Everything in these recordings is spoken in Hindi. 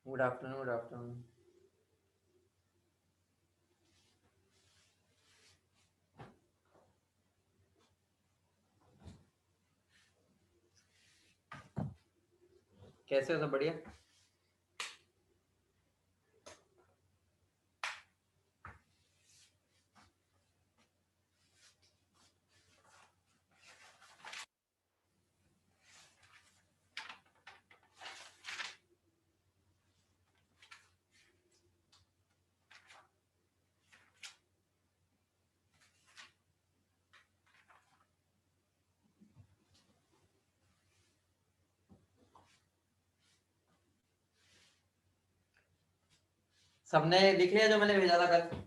Good afternoon, good afternoon. कैसे हो? सब बढ़िया? सबने लिख लिया जो मैंने भेजा था कल?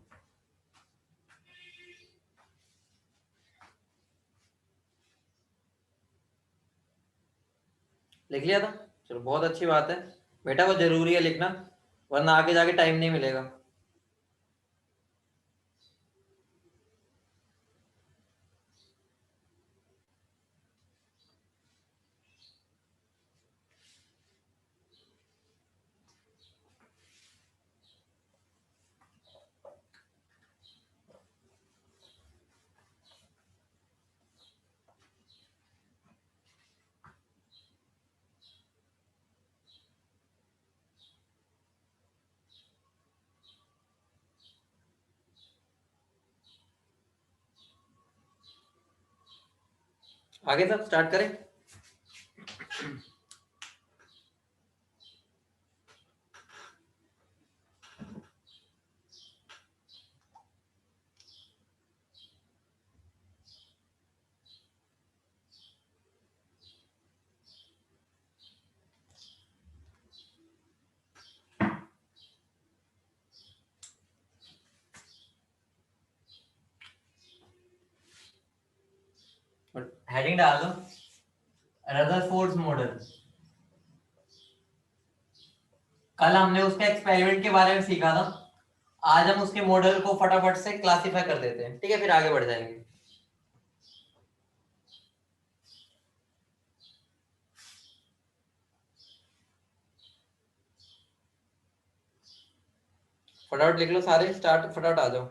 लिख लिया था? चलो, बहुत अच्छी बात है बेटा, वो जरूरी है लिखना, वरना आगे जाके टाइम नहीं मिलेगा। आगे सब स्टार्ट करें? हेडिंग डाल दो, रदरफोर्ड्स मॉडल। कल हमने उसके एक्सपेरिमेंट के बारे में सीखा था, आज हम उसके मॉडल को फटाफट से क्लासिफाई कर देते हैं, ठीक है? फिर आगे बढ़ जाएंगे। फटाफट लिख लो सारे, स्टार्ट, फटाफट आ जाओ।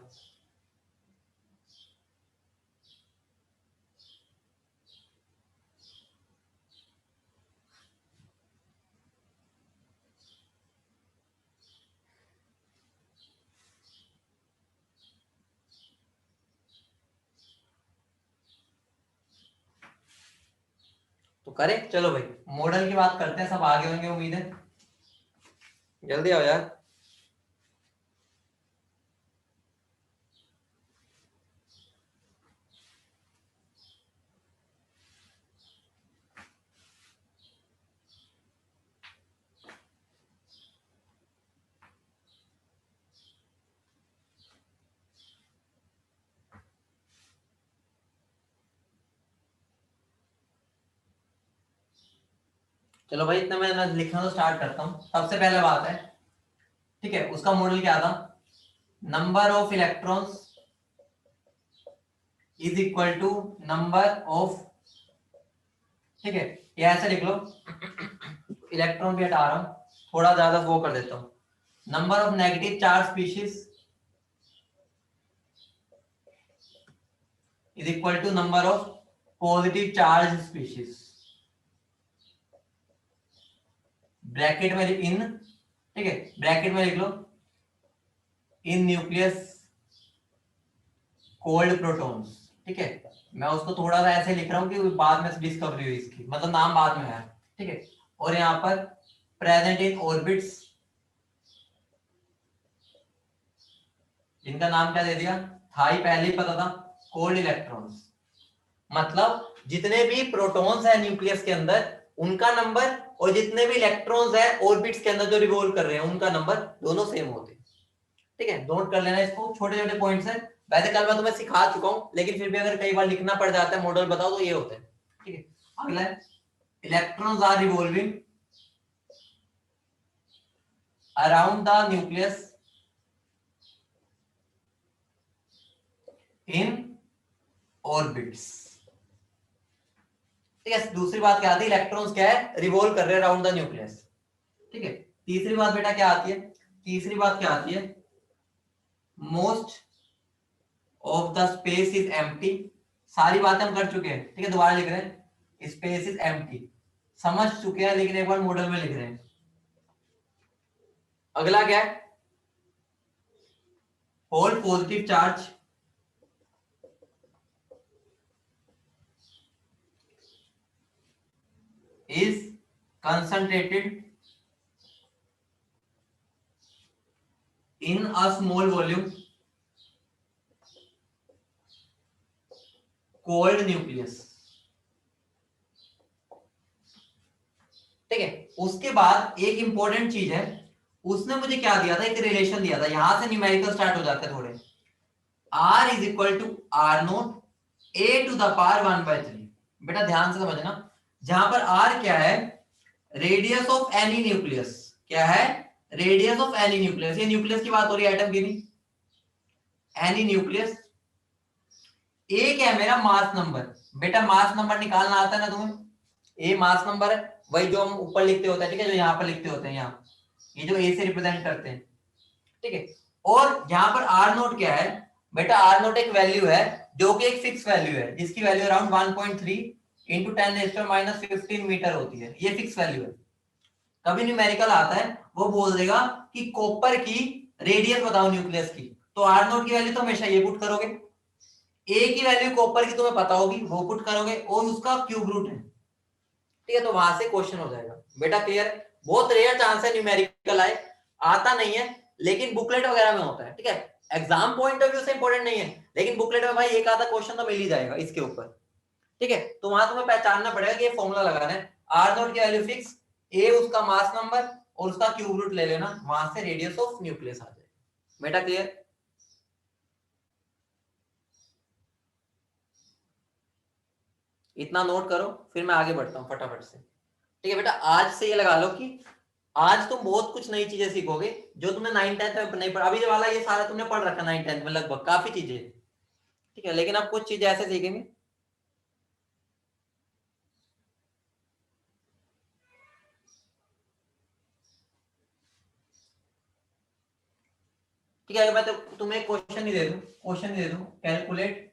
तो करें, चलो भाई मॉडल की बात करते हैं। सब आगे होंगे उम्मीद है, जल्दी आओ यार। चलो भाई, इतना मैं लिखना तो स्टार्ट करता हूँ। सबसे पहले बात है, ठीक है, उसका मॉडल क्या था? Number of electrons is equal to number of, ठीक है, ये ऐसे लिख लो। इलेक्ट्रॉन भी हटा रहा हूं, थोड़ा ज्यादा वो कर देता हूं। Number of negative charge species is equal to number of positive charge species. Bracket में इन, ठीक है, ब्रैकेट में लिख लो इन न्यूक्लियस कोल्ड प्रोटॉन्स, ठीक है। मैं उसको थोड़ा सा ऐसे लिख रहा हूं कि बाद में डिस्कवरी हुई इसकी, मतलब नाम बाद में है, ठीक है। और यहां पर प्रेजेंट इन ऑर्बिट्स, इनका नाम क्या दे दिया था, ही पहले ही पता था, कोल्ड इलेक्ट्रॉन्स। मतलब जितने भी प्रोटॉन्स है न्यूक्लियस के अंदर उनका नंबर, और जितने भी इलेक्ट्रॉन्स है ऑर्बिट्स के अंदर जो रिवॉल्व कर रहे हैं उनका नंबर, दोनों सेम होते हैं, ठीक है। नोट कर लेना इसको, छोटे छोटे पॉइंट्स हैं। वैसे कल मैं तुम्हें सिखा चुका हूं, लेकिन फिर भी अगर कई बार लिखना पड़ जाता है मॉडल बताओ तो ये होता है, ठीक है। अगला है, electrons are revolving around the nucleus in orbits, ठीक है। दूसरी बात क्या आती है, इलेक्ट्रॉन्स क्या है, रिवॉल्व कर रहे हैं अराउंड द न्यूक्लियस, ठीक है। तीसरी बात बेटा क्या आती है, तीसरी बात क्या आती है, most of the space is empty. सारी बातें हम कर चुके हैं, ठीक है, दोबारा लिख रहे हैं, स्पेस इज एम्प्टी समझ चुके हैं, लेकिन एक बार मॉडल में लिख रहे हैं। अगला क्या है, hold positive charge is concentrated in a small volume called nucleus। ठीक है, उसके बाद एक इंपॉर्टेंट चीज है, उसने मुझे क्या दिया था, एक रिलेशन दिया था, यहां से न्यूमेरिकल स्टार्ट हो जाते हैं थोड़े। r is equal to R naught A to the power 1/3। बेटा ध्यान से समझना, जहां पर r क्या है, रेडियस ऑफ एनी न्यूक्लियस, क्या है, रेडियस ऑफ एनी न्यूक्लियस, ये न्यूक्लियस की बात हो रही है, एटम की नहीं, एनी न्यूक्लियस। ए क्या है, मेरा मास नंबर। बेटा मास नंबर निकालना आता है ना तुम्हें, ए मास नंबर है, वही जो हम ऊपर लिखते होते हैं, ठीक है, जो यहाँ पर लिखते होते हैं, यहाँ ये जो ए से रिप्रेजेंट करते हैं, ठीक है। और यहाँ पर आर नोट क्या है, बेटा आर नोट एक वैल्यू है जो कि एक फिक्स वैल्यू है, जिसकी वैल्यू अराउंड 1.3 इंटू 10⁻⁻15 मीटर होती है, ये फिक्स वैल्यू है। कभी न्यूमेरिकल आता है, वो बोल देगा कि कॉपर की रेडियस बताओ न्यूक्लियस की, तो आर नोट की वैल्यू तो हमेशा ये पुट करोगे, ए की वैल्यू कॉपर की तुम्हें पता होगी, वो पुट करोगे, और उसका क्यूब रूट है, ठीक है, तो वहां से क्वेश्चन हो जाएगा। बेटा क्लियर, बहुत रेयर चांस है न्यूमेरिकल आए, आता नहीं है, लेकिन बुकलेट वगैरह में होता है, ठीक है, एग्जाम पॉइंट ऑफ व्यू से इंपॉर्टेंट नहीं है, लेकिन बुकलेट में भाई एक आधा क्वेश्चन तो मिल ही जाएगा इसके ऊपर, ठीक है। तो वहां तुम्हें पहचानना पड़ेगा कि ये फॉर्मूला लगाना है, आर नोट की वैल्यू फिक्स, ए उसका मास नंबर और उसका क्यूब रूट ले लेना, वहां से रेडियस ऑफ न्यूक्लियस आ जाएगा। बेटा क्लियर, इतना नोट करो, फिर मैं आगे बढ़ता हूँ फटाफट से, ठीक है। बेटा आज से ये लगा लो कि आज तुम बहुत कुछ नई चीजें सीखोगे जो तुमने 9th-10th में नहीं पढ़ा, अभी जो वाला ये सारा तुमने पढ़ रखा 9th-10th में लगभग, काफी चीजें, ठीक है, लेकिन अब कुछ चीजें ऐसे सीखेंगे, ठीक है। अगर मैं तो तुम्हें क्वेश्चन नहीं दे दूं, क्वेश्चन दे दूं, calculate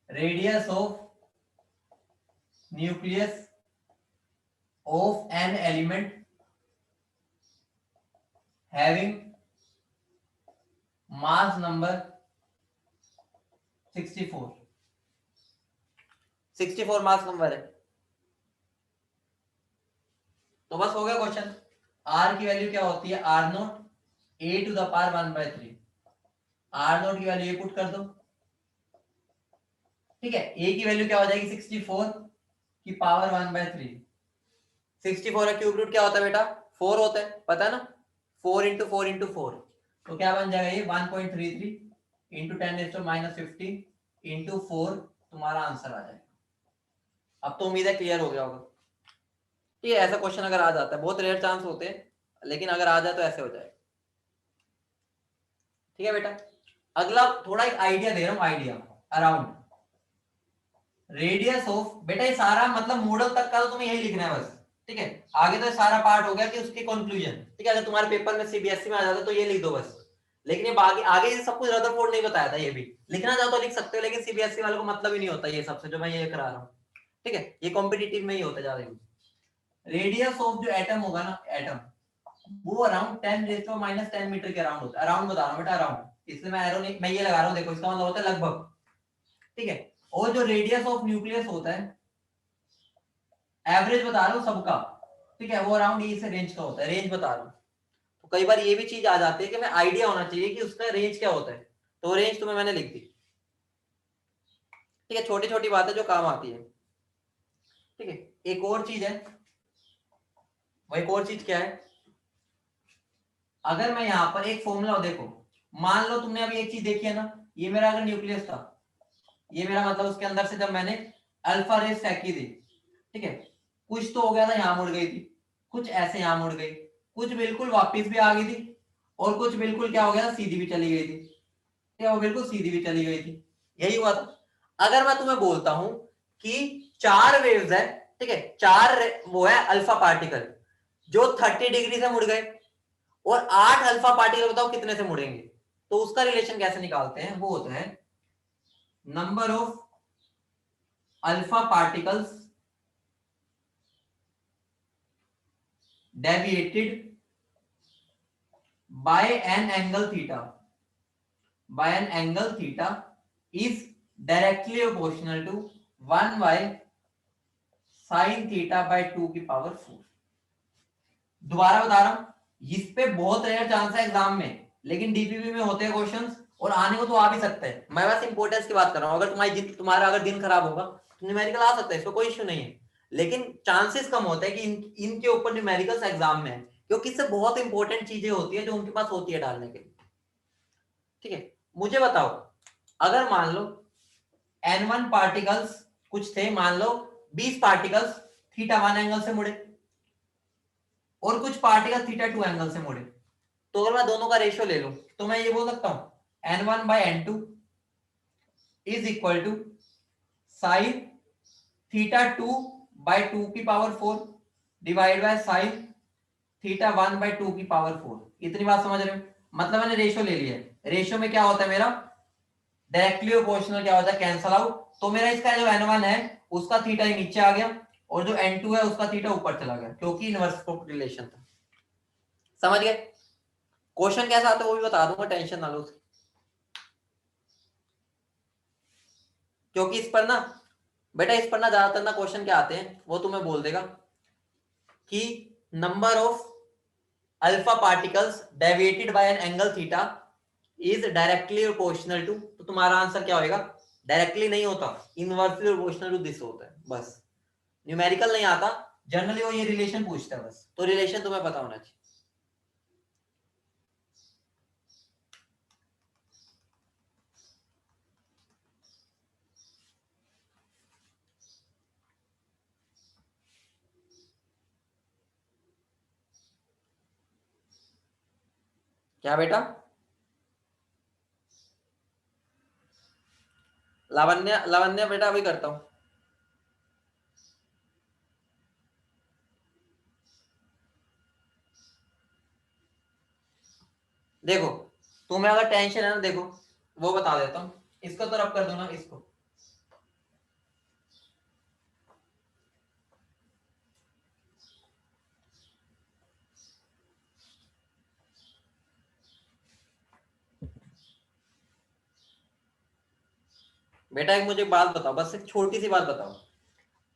radius of nucleus of an element having mass number 64, 64 mass number है, तो बस हो गया क्वेश्चन। आर की वैल्यू क्या होती है, R naught A to the power 1/3, R naught की वैल्यू ये पुट कर दो, ठीक है, ए की वैल्यू क्या हो जाएगी 64 की पावर 1/3, 64 का क्यूब रूट क्या होता है बेटा 4 होता है, पता है ना, 4 इंटू 4 इंटू 4, तो क्या बन जाएगा ये 1.33 इंटू 10⁻15 इंटू 4, तुम्हारा आंसर आ जाएगा। अब तो उम्मीद है क्लियर हो गया होगा, ठीक है। ऐसा क्वेश्चन अगर आ जाता है, बहुत रेयर चांस होते हैं, लेकिन अगर आ जाए तो ऐसे हो जाए, ठीक है बेटा। अगला थोड़ा एक आइडिया दे रहा हूं, आइडिया अराउंड रेडियस ऑफ, बेटा ये सारा मतलब मॉडल तक का तो तुम्हें यही लिखना है बस, ठीक है, आगे तो सारा पार्ट हो गया कि उसके कंक्लूजन, ठीक है। अगर तुम्हारे पेपर में सीबीएसई में आ जाता तो ये लिख दो बस, लेकिन ये आगे आगे सब कुछ रदरफोर्ड नहीं बताया था, ये भी लिखना चाहो तो लिख सकते हो, लेकिन सीबीएसई वालों को मतलब ही नहीं होता ये सबसे जो मैं ये करा रहा हूँ, ठीक है, ये कॉम्पिटिटिव में ही होता ज्यादा यूज। रेडियस ऑफ जो एटम होगा ना, एटम वो अराउंड 10⁻10 मीटर के अराउंड होता है, अराउंड बता रहा हूँ बेटा, अराउंड, इसलिए मैं एरो नहीं, मैं ये लगा रहा हूँ, देखो इसका मतलब होता है लगभग, ठीक है। और जो रेडियस ऑफ न्यूक्लियस होता है, एवरेज बता रहा हूँ सबका, ठीक है, वो अराउंड ये से रेंज का होता है, रेंज बता रहा हूँ। तो कई बार ये भी चीज आ जाती है कि मैं आइडिया होना चाहिए कि उसका रेंज क्या होता है, तो रेंज तुम्हें मैंने लिख दी, ठीक है, छोटी छोटी बातें जो काम आती है, ठीक है। एक और चीज है, वो एक और चीज क्या है, अगर मैं यहाँ पर एक फॉर्मूला देखो, मान लो तुमने अभी एक चीज देखी है ना, ये मेरा अगर न्यूक्लियस था, ये मेरा मतलब उसके अंदर से जब मैंने अल्फा रेस फेंकी थी, ठीक है, कुछ तो हो गया था, यहाँ मुड़ गई थी, कुछ ऐसे यहाँ मुड़ गई, कुछ बिल्कुल वापिस भी आ गई थी, और कुछ बिल्कुल क्या हो गया, सीधी भी चली गई थी, क्या वो बिल्कुल सीधी भी चली गई थी, यही हुआ था। अगर मैं तुम्हें बोलता हूं कि 4 वेव्स है, ठीक है, 4 वो है अल्फा पार्टिकल, जो 30 डिग्री से मुड़ गए, और 8 अल्फा पार्टिकल बताओ कितने से मुड़ेंगे। तो उसका रिलेशन कैसे निकालते हैं, वो होता है number of alpha particles deviated by an angle theta, by an angle theta is directly proportional to 1 by sin theta by 2 की पावर 4। दोबारा बता रहा हूं, इस पे बहुत रेयर चांस है एग्जाम में, लेकिन डीपीपी में होते हैं क्वेश्चंस, और आने को तो आ भी सकते हैं। मैं बस इंपॉर्टेंस की बात कर रहा हूं। अगर तुम्हारा अगर दिन खराब होगा तो न्यूमेरिकल आ सकता है, इसमें कोई इश्यू नहीं है, लेकिन चांसेस कम होते हैं कि इनके ऊपर न्यूमेरिकल्स एग्जाम में है, क्योंकि इससे बहुत इंपॉर्टेंट चीजें होती है जो उनके पास होती है डालने के लिए। ठीक है, मुझे बताओ, अगर मान लो N1 पार्टिकल्स कुछ थे, मान लो 20 पार्टिकल्स थीटा 1 एंगल से मुड़े, और कुछ पार्टिकल थीटा 2 एंगल से मुड़े, तो अगर मैं दोनों का रेशियो ले लूं तो मैं ये बोल सकता हूं N1 by N2 is equal to sine theta 2 by 2 की power 4 divide by sine theta 1 by 2 की पावर 4। इतनी बात समझ रहे हो? मतलब मैंने रेशियो ले लिया है, रेशियो में क्या होता है मेरा, डायरेक्टली प्रोपोर्शनल क्या होता है, कैंसल आउट। तो मेरा इसका जो N1 है उसका थीटा ही नीचे आ गया, और जो N2 है उसका थीटा ऊपर चला गया, क्योंकि इनवर्स रिलेशन था। समझ गए? क्वेश्चन कैसा आता है वो भी बता दूंगा, टेंशन ना लो, क्योंकि इस पर ना बेटा, इस पर ना ज्यादातर ना क्वेश्चन क्या आते हैं वो तुम्हें बोल देगा कि number of alpha particles deviated by an angle theta is directly proportional to, तो तुम्हारा आंसर क्या होगा, डायरेक्टली नहीं होता, इनवर्सली प्रोपोर्शनल टू दिस होता है। बस न्यूमेरिकल नहीं आता, जनरली वो ये रिलेशन पूछता है बस, तो रिलेशन तुम्हें पता होना चाहिए। क्या बेटा? लावण्य, लावण्य बेटा अभी करता हूं। देखो, तुम्हें अगर टेंशन है ना, देखो वो बता देता हूं, इसको तो रब कर दो ना, इसको। बेटा एक मुझे बात बताओ, बस एक छोटी सी बात बताओ,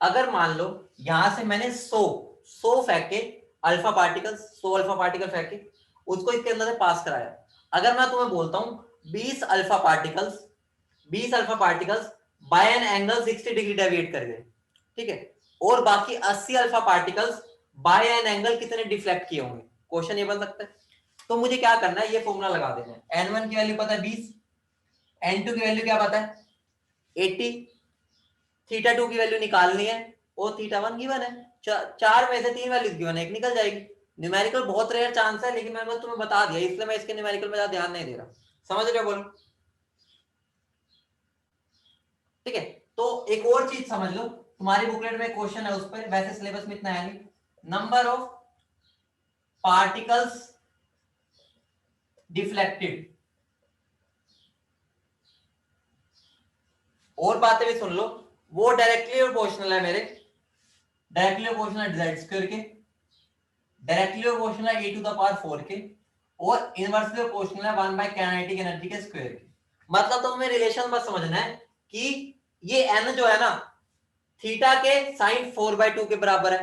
अगर मान लो यहां से मैंने 100 फेंके अल्फा पार्टिकल्स, 100 अल्फा पार्टिकल फेंके, उसको इसके अंदर से पास कराया, अगर मैं तुम्हें बोलता हूं 20 alpha particles, 20 alpha particles by an angle 60 degree deviate कर गए, ठीक है, और बाकी 80 alpha particles by an angle कितने डिफ्लेक्ट किए होंगे, क्वेश्चन ये बन सकता है। तो मुझे क्या करना है, ये फॉर्मूला लगा देना है, N1 की वैल्यू पता है 20, N2 की वैल्यू क्या पता है 80, थीटा 2 की वैल्यू निकालनी है, और थीटा 1 गिवन है, चार में से 3 वैल्यू गिवन है, एक निकल जाएगी। न्यूमेरिकल बहुत रेयर चांस है, लेकिन मैंने बस तुम्हें बता दिया, इसलिए मैं इसके न्यूमेरिकल में ज्यादा ध्यान नहीं दे रहा। समझ रहे हो? बोलो। ठीक है, तो एक और चीज समझ लो, तुम्हारी बुकलेट में क्वेश्चन है उस पर, वैसे सिलेबस में इतना है नहीं, नंबर ऑफ पार्टिकल्स डिफ्लेक्टेड, और बातें भी सुन लो, वो डायरेक्टली प्रोपोर्शनल है मेरे, डायरेक्टली प्रोपोर्शनल z स्क्वायर के, डायरेक्टली प्रोपोर्शनल है a टू द पावर 4 के, और इनवर्सली प्रोपोर्शनल है 1 बाय काइनेटिक एनर्जी के स्क्वायर के। मतलब तो तुम्हें रिलेशन बस समझना है कि ये n जो है ना, थीटा के साइन 4/2 के बराबर है,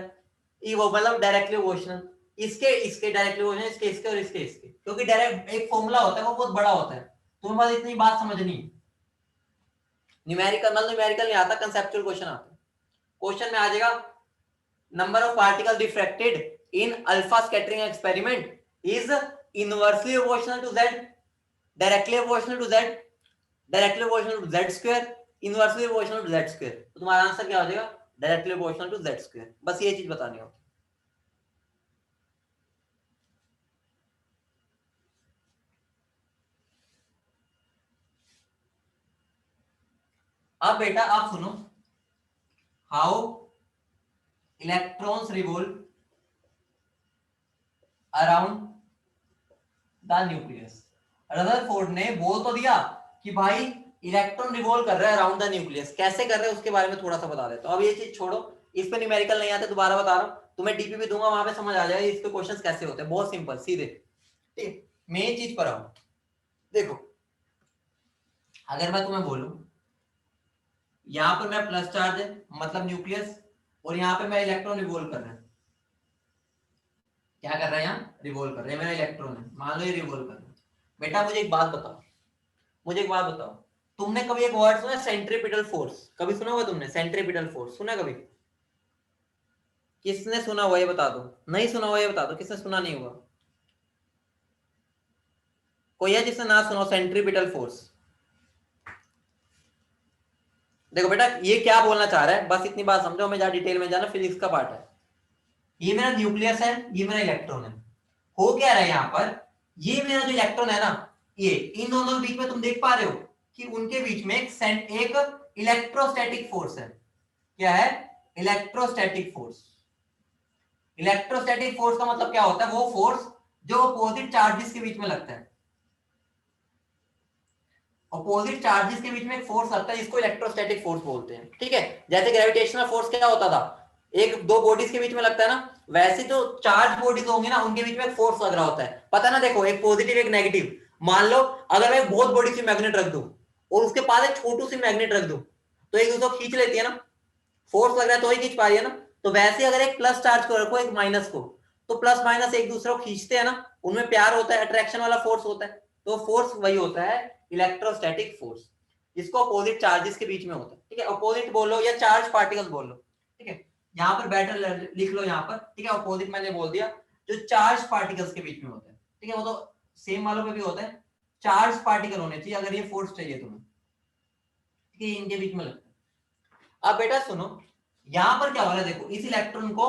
ये वो मतलब डायरेक्टली प्रोपोर्शनल, इसके इसके डायरेक्टली प्रोपोर्शनल, इसके इसके और इसके इसके, क्योंकि डायरेक्ट एक फॉर्मूला होता है वो बहुत बड़ा होता है, तुम्हें बस इतनी बात समझनी है। न्यूमेरिकल मतलब न्यूमेरिकल नहीं आता, कंसेप्चुअल क्वेश्चन आता है। क्वेश्चन में आ जाएगा number of particles diffracted in alpha scattering experiment is inversely proportional to z, directly proportional to z, directly proportional to z square, inversely proportional to z square। तो तुम्हारा आंसर क्या हो जाएगा, directly proportional to z square. बस ये चीज बतानी होगी। अब बेटा आप सुनो, how electrons revolve around the nucleus. Rutherford ने बोल तो दिया कि भाई इलेक्ट्रॉन रिवॉल्व कर रहा है अराउंड द न्यूक्लियस, कैसे कर रहे हैं उसके बारे में थोड़ा सा बता देता हूं। अब ये चीज छोड़ो, इस पे न्यूमेरिकल नहीं आते, दोबारा बता रहा हूं, तुम्हें डीपी भी दूंगा, वहां पे समझ आ जाएगा इसके क्वेश्चंस कैसे होते हैं, बहुत सिंपल सीधे। ठीक, मेन चीज पर आओ। देखो अगर मैं तुम्हें बोलूं यहां पर मैं प्लस चार्ज है मतलब न्यूक्लियस, और यहां पे मैं इलेक्ट्रॉन रिवॉल्व कर रहा है, क्या कर रहा है यहाँ रिवॉल्व कर रहे हैं, मेरा इलेक्ट्रॉन है, मान लो ये रिवॉल्व कर रहा है। बेटा मुझे एक बात बताओ, मुझे एक बात बताओ, तुमने कभी एक वर्ड सुना सेंट्रीपिटल फोर्स? कभी सुना हुआ तुमने सेंट्रीपिटल फोर्स? सुना कभी? किसने सुना हुआ ये बता दो, नहीं सुना हुआ ये बता दो, किसने सुना नहीं हुआ? कोई है जिसने ना सुना सेंट्रीपिटल फोर्स? देखो बेटा ये क्या बोलना चाह रहा है, बस इतनी बात समझो, मैं ज्यादा डिटेल में जाना फिजिक्स का पार्ट है। ये मेरा न्यूक्लियस है, ये मेरा इलेक्ट्रॉन है, हो क्या रहा है यहाँ पर, ये मेरा जो इलेक्ट्रॉन है ना, ये इन दोनों के बीच में तुम देख पा रहे हो कि उनके बीच में एक इलेक्ट्रोस्टैटिक फोर्स है। क्या है? Electrostatic force. इलेक्ट्रोस्टैटिक फोर्स का मतलब क्या होता है? वो फोर्स जो अपोजिट चार्जेस के बीच में लगता है, अपोजिट चार्जेस के बीच में एक फोर्स लगता है जिसको इलेक्ट्रोस्टैटिक फोर्स बोलते हैं। ठीक है, जैसे ग्रेविटेशनल फोर्स क्या होता था, एक दो बॉडीज के बीच में लगता है ना, वैसे जो चार्ज बॉडीज होंगे ना उनके बीच में एक फोर्स लग रहा होता है, पता ना, देखो एक पॉजिटिव एक नेगेटिव। मान लो अगर मैं एक बहुत बड़ी सी मैग्नेट रख दूं और उसके पास एक छोटू सी मैग्नेट रख दूं, तो एक दूसरे को खींच लेती है ना, फोर्स लग रहा है तो ही खींच पा रही है ना। तो वैसे अगर एक प्लस चार्ज को रखो एक माइनस को, तो प्लस माइनस एक दूसरे को खींचते हैं ना, उनमें प्यार होता है, अट्रैक्शन वाला फोर्स होता है, तो फोर्स वही होता है इलेक्ट्रोस्टैटिक फोर्स, जिसको अपोजिट चार्जेस के बीच में होता है। ठीक है, अपोजिट बोलो या चार्ज पार्टिकल बोल लो। ठीक है, यहाँ पर बैटर लिख लो यहाँ पर। ठीक है, अपोजिट मैंने बोल दिया, जो चार्ज पार्टिकल्स के बीच में होता है। ठीक है, वो तो सेम वालों पे भी होता है, चार्ज पार्टिकल होने चाहिए अगर ये फोर्स चाहिए तुम्हें। ठीक है, इनके बीच में लगता है। अब बेटा सुनो, यहां पर क्या हो रहा है, देखो इस इलेक्ट्रॉन को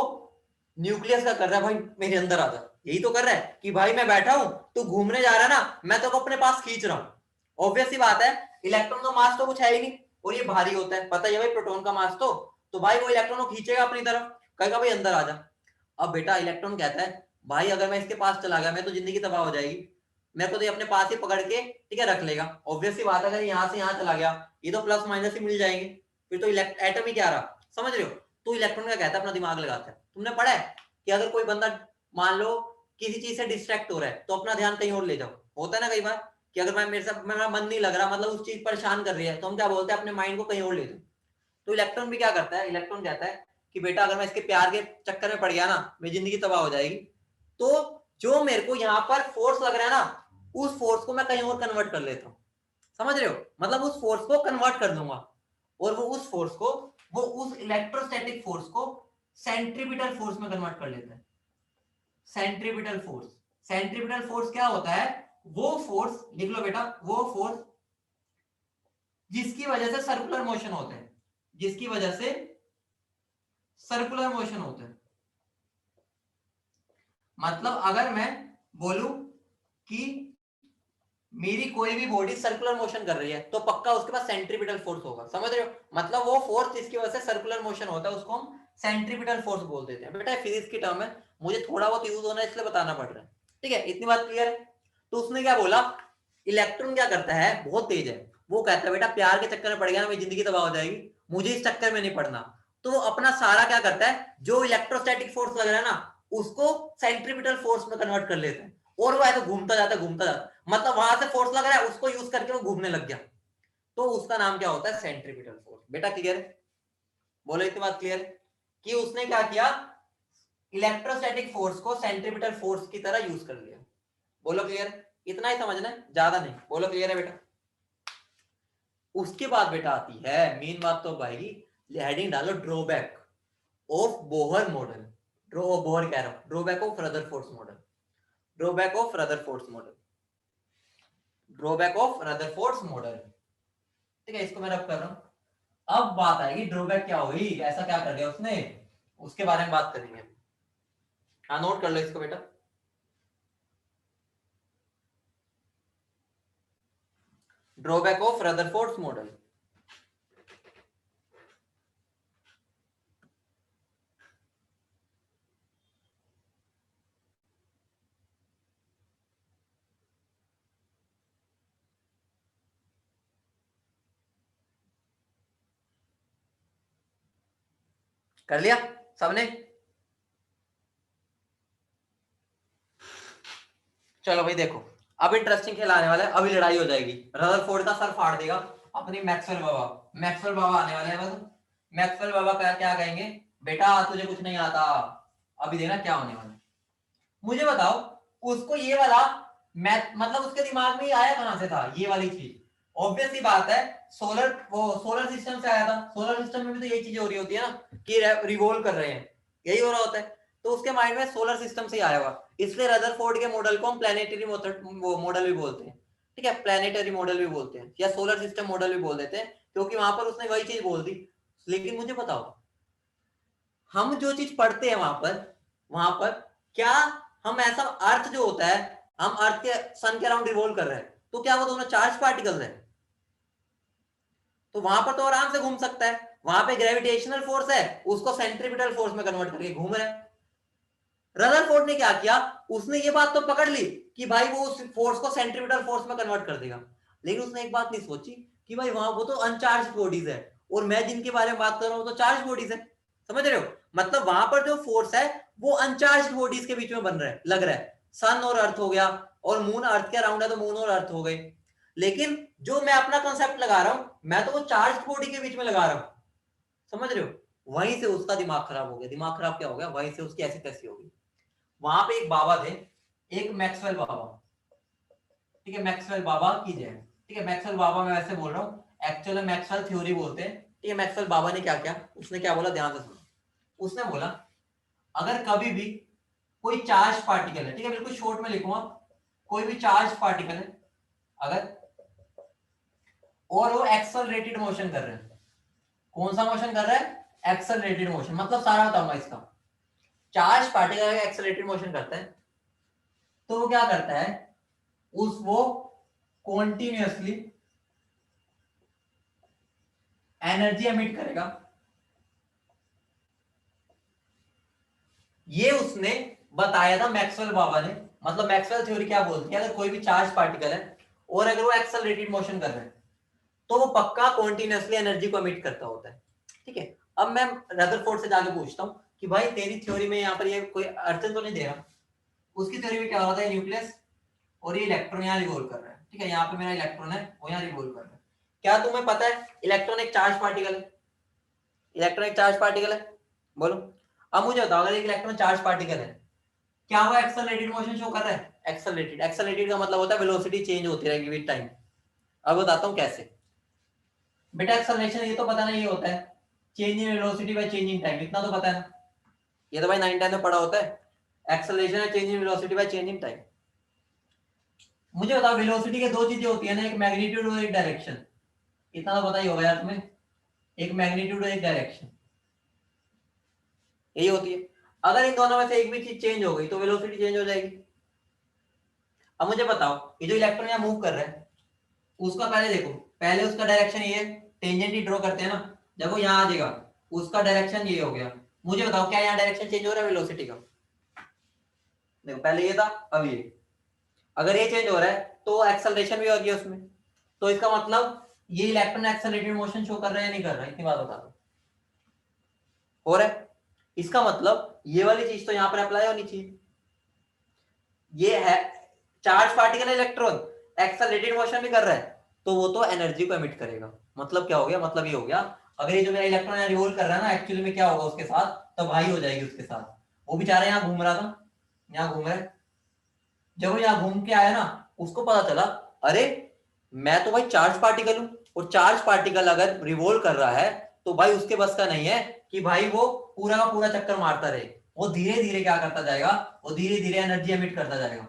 न्यूक्लियस का कर रहा है भाई मेरे अंदर आ जा, यही तो कर रहा है कि भाई मैं बैठा हूं, तू घूमने जा रहा है ना, मैं तो अपने पास खींच रहा हूं। ऑब्वियस सी बात है, इलेक्ट्रॉन का मास तो कुछ है ही नहीं और ये भारी होता है, पता ही है भाई प्रोटॉन का मास तो भाई वो इलेक्ट्रॉन को खींचेगा अपनी तरफ, कहेगा भाई अंदर आ जा। अब बेटा इलेक्ट्रॉन कहता है भाई अगर मैं इसके पास चला गया मैं तो जिंदगी तबाह हो जाएगी, मेरे को तो ये अपने पास ही पकड़ के ठीक है रख लेगा। ऑब्वियस सी बात है, अगर यहाँ से यहाँ चला गया ये तो प्लस माइनस ही मिल जाएंगे, फिर तो एटम ही क्या रहा, समझ रहे हो? तो इलेक्ट्रॉन का कहता है अपना दिमाग लगाता है। तुमने पढ़ा है कि अगर कोई बंदा मान लो किसी चीज से डिस्ट्रैक्ट हो रहा है तो अपना ध्यान कहीं और ले जाओ, होता है ना कई बार कि अगर मैं मेरे से मेरा मन नहीं लग रहा, मतलब उस चीज परेशान कर रही है, तो हम क्या बोलते हैं अपने माइंड को कहीं और ले जाओ। तो इलेक्ट्रॉन भी क्या करता है, इलेक्ट्रॉन कहता है कि बेटा अगर मैं इसके प्यार के चक्कर में पड़ गया ना मेरी जिंदगी तबाह हो जाएगी, तो जो मेरे को यहाँ पर फोर्स लग रहा है ना उस फोर्स को मैं कहीं और कन्वर्ट कर लेता हूँ, समझ रहे हो? मतलब उस फोर्स को कन्वर्ट कर दूंगा, और वो उस फोर्स को, वो उस इलेक्ट्रोस्टैटिक फोर्स को सेंट्रीपिटल फोर्स में कन्वर्ट कर लेता है। सेंट्रीपिटल फोर्स, सेंट्रीपिटल फोर्स क्या होता है? वो फोर्स लिख लो बेटा, वो फोर्स जिसकी वजह से सर्कुलर मोशन होते हैं, जिसकी वजह से सर्कुलर मोशन होता है। मतलब अगर मैं बोलूं कि मेरी कोई भी बॉडी सर्कुलर मोशन कर रही है तो पक्का उसके पास सेंट्रीपिटल फोर्स होगा, समझ रहे हो? मतलब वो फोर्स जिसकी वजह से सर्कुलर मोशन होता है उसको हम सेंट्रीपिटल फोर्स बोल देते हैं। बेटा फिजिक्स की टर्म है, मुझे थोड़ा बहुत यूज होना है इसलिए बताना पड़ रहा है। ठीक है, इतनी बात क्लियर है? तो उसने क्या बोला, इलेक्ट्रॉन क्या करता है, बहुत तेज है, वो कहता है बेटा प्यार के चक्कर में पड़ गया ना मेरी जिंदगी तबाह हो जाएगी, मुझे इस चक्कर में नहीं पड़ना। तो वो अपना सारा क्या करता है, जो इलेक्ट्रोस्टैटिक फोर्स लग रहा है ना उसको सेंट्रीपिटल फोर्स में कन्वर्ट कर लेता है, और वो ऐसे घूमता जाता है घूमता जाता है, मतलब वहां से फोर्स लग रहा है उसको यूज करके वो घूमने लग गया, तो उसका नाम क्या होता है, सेंट्रीपिटल फोर्स। बेटा क्लियर है? बोलो इतनी बात क्लियर है कि उसने क्या किया, इलेक्ट्रोस्टैटिक फोर्स को सेंट्रीपिटल फोर्स की तरह यूज कर लिया। बोलो क्लियर? इतना ही समझना है, ज्यादा नहीं। बोलो क्लियर है बेटा? उसके बाद बेटा आती है मेन बात, तो भाई हेडिंग डालो drawback of Bohr model, Bohr कह रहा हूं, drawback of Rutherford model, drawback of Rutherford model, drawback of Rutherford model. ठीक है, इसको मैं रब कर रहा हूं। अब बात आएगी ड्रॉबैक क्या हुई, ऐसा क्या कर दिया उसने, उसके बारे में बात करेंगे। हाँ नोट कर लो इसको बेटा, ड्रॉबैक ऑफ रदरफोर्ड मॉडल। कर लिया सबने? चलो भाई देखो, अब इंटरेस्टिंग खेल आने वाला है, अभी लड़ाई हो जाएगी, रदरफोर्ड का सर फाड़ देगा अपनी मैक्सवेल बाबा। मैक्सवेल बाबा आने वाले हैं बस। मैक्सवेल बाबा क्या कहेंगे, बेटा तुझे कुछ नहीं आता, अभी देना क्या होने वाला है। मुझे बताओ, उसको ये वाला मैथ मतलब उसके दिमाग में ही आया कहां से था ये वाली चीज? ऑब्वियस सी बात है, सोलर सिस्टम से आया था। सोलर सिस्टम में भी तो यही चीजें हो रही होती है ना कि रिवॉल्व कर रहे हैं, यही हो रहा होता है। तो उसके माइंड में सोलर सिस्टम से ही आया हुआ, इसलिए रदरफोर्ड के मॉडल को हम प्लानिटरी मॉडल भी बोलते हैं। ठीक है, प्लानिटरी मॉडल भी बोलते हैं या सोलर सिस्टम मॉडल भी बोल देते हैं, क्योंकि वहां पर उसने वही चीज बोल दी। लेकिन मुझे बताओ, हम जो चीज पढ़ते हैं वहां पर क्या हम ऐसा अर्थ जो होता है, हम अर्थ के सन के अराउंड रिवॉल्व कर रहे हैं, तो क्या वो दोनों चार्ज पार्टिकल्स हैं? तो वहां पर तो आराम से घूम सकता है, वहां पे ग्रेविटेशनल फोर्स है, उसको सेंट्रीपिटल फोर्स में कन्वर्ट करके घूम रहा है। रदरफोर्ड ने क्या किया, उसने ये बात तो पकड़ ली कि भाई वो उस फोर्स को सेंट्रीपिटल फोर्स में कन्वर्ट कर देगा, लेकिन उसने एक बात नहीं सोची कि भाई वहां वो तो अनचार्ज बॉडीज है, और मैं जिनके बारे में बात कर रहा हूं तो चार्ज बॉडीज है। समझ रहे हो? मतलब वहां पर जो फोर्स है वो अनचार्ज बॉडीज के बीच में बन रहा है, लग रहा है। सन और अर्थ हो गया, और मून अर्थ के अराउंड है तो मून और अर्थ हो गए। लेकिन जो मैं अपना कंसेप्ट लगा रहा हूं, मैं तो वो चार्ज बॉडी के बीच में लगा रहा हूं। समझ रहे हो? वहीं से उसका दिमाग खराब हो गया। दिमाग खराब क्या हो गया, वहीं से उसकी ऐसी तैसी हो गई। वहां पे एक बाबा थे, एक मैक्सवेल बाबा। ठीक है, मैक्सवेल बाबा की जय। ठीक है, मैक्सवेल बाबा मैं वैसे बोल रहा हूँ, एक्चुअली मैक्सवेल थ्योरी बोलते हैं। ठीक है, मैक्सवेल बाबा ने क्या किया, उसने क्या बोला, ध्यान से सुनो। उसने बोला, अगर कभी भी कोई चार्ज पार्टिकल है, ठीक है बिल्कुल शॉर्ट में लिखूंगा, कोई भी चार्ज पार्टिकल है अगर, और वो एक्सेलरेटेड मोशन कर रहे हैं। कौन सा मोशन कर रहा है? Accelerated motion. मतलब सारा बताऊंगा इसका। चार्ज पार्टिकल एक्सेलरेटेड मोशन करता है, तो वो क्या करता है, वो कॉन्टिन्यूअसली एनर्जी एमिट करेगा। ये उसने बताया था मैक्सवेल बाबा ने। मतलब मैक्सवेल थ्योरी क्या बोलती है, अगर कोई भी चार्ज पार्टिकल है और अगर वो एक्सेलरेटेड मोशन कर रहे हैं, तो वो पक्का कॉन्टिन्यूअसली एनर्जी को एमिट करता होता है। ठीक है, अब मैं रदरफोर्ड से जाके पूछता हूँ कि भाई तेरी थ्योरी में यहाँ पर ये कोई अड़चन तो नहीं दे रहा? उसकी थ्योरी में क्या हो रहा है, न्यूक्लियस और ये इलेक्ट्रॉन यहाँ रिवॉल्व कर रहा है। ठीक है, यहाँ पे मेरा इलेक्ट्रॉन है, वो यहाँ रिवॉल्व कर रहा है। क्या तुम्हें पता है इलेक्ट्रॉन एक चार्ज पार्टिकल है? इलेक्ट्रॉन एक चार्ज पार्टिकल है, बोलो। अब मुझे बताओ, अगर एक इलेक्ट्रॉन चार्ज पार्टिकल है, क्या वो एक्सेलरेटेड मोशन शो कर रहा है? एक्सेलरेटेड, एक्सेलरेटेड का मतलब होता है वेलोसिटी चेंज होती रहेगी विद टाइम। अब बताता हूँ कैसे। बेटा एक्सेलरेशन ये तो पता नहीं होता है, change in velocity by change in time, इतना तो पता है ना, ये तो भाई 9 10 में पढ़ा होता है। एक्सेलरेशन है change in velocity by change in time. मुझे बताओ, वेलोसिटी के दो चीजें होती है ना, एक मैग्नीट्यूड और एक डायरेक्शन। इतना तो पता ही होगा यार तुम्हें, एक मैग्नीट्यूड और एक डायरेक्शन, यही होती है। अगर इन दोनों में से एक भी चीज चेंज हो गई तो वेलोसिटी चेंज हो जाएगी। अब मुझे बताओ, ये जो इलेक्ट्रॉन यहाँ मूव कर रहा है, उसका पहले देखो, पहले उसका डायरेक्शन ये टेंजेंट ही ड्रॉ करते हैं ना, जब वो यहाँ आ जाएगा उसका डायरेक्शन ये हो गया। मुझे बताओ, क्या यहाँ डायरेक्शन चेंज हो रहा है वेलोसिटी का? देखो, पहले ये था, अब ये। अगर ये चेंज हो रहा है तो एक्सेलरेशन भी हो गया उसमें, तो इसका मतलब ये इलेक्ट्रॉन एक्सेलरेटेड मोशन शो कर रहा है या नहीं कर रहा है? इतनी बात बता दो, हो रहा है। इसका मतलब ये वाली चीज तो यहाँ पर अप्लाई होनी चाहिए। ये है charge particle, electron accelerated motion भी कर रहा है, तो वो तो एनर्जी को एमिट करेगा। मतलब क्या हो गया, मतलब ये हो गया, अगर ये जो मेरा इलेक्ट्रॉन यहाँ रिवॉल्व कर रहा है ना, एक्चुअली में क्या होगा उसके साथ, तबाही हो जाएगी उसके साथ। वो बेचारा यहाँ घूम रहा था, यहाँ घूम रहा है, जब वो यहाँ घूम के आया ना, उसको पता चला, अरे मैं तो भाई चार्ज पार्टिकल हूं, और चार्ज पार्टिकल अगर रिवॉल्व कर रहा है तो भाई उसके बस का नहीं है कि भाई वो पूरा का पूरा चक्कर मारता रहे। वो धीरे धीरे क्या करता जाएगा, वो धीरे धीरे एनर्जी एमिट करता जाएगा।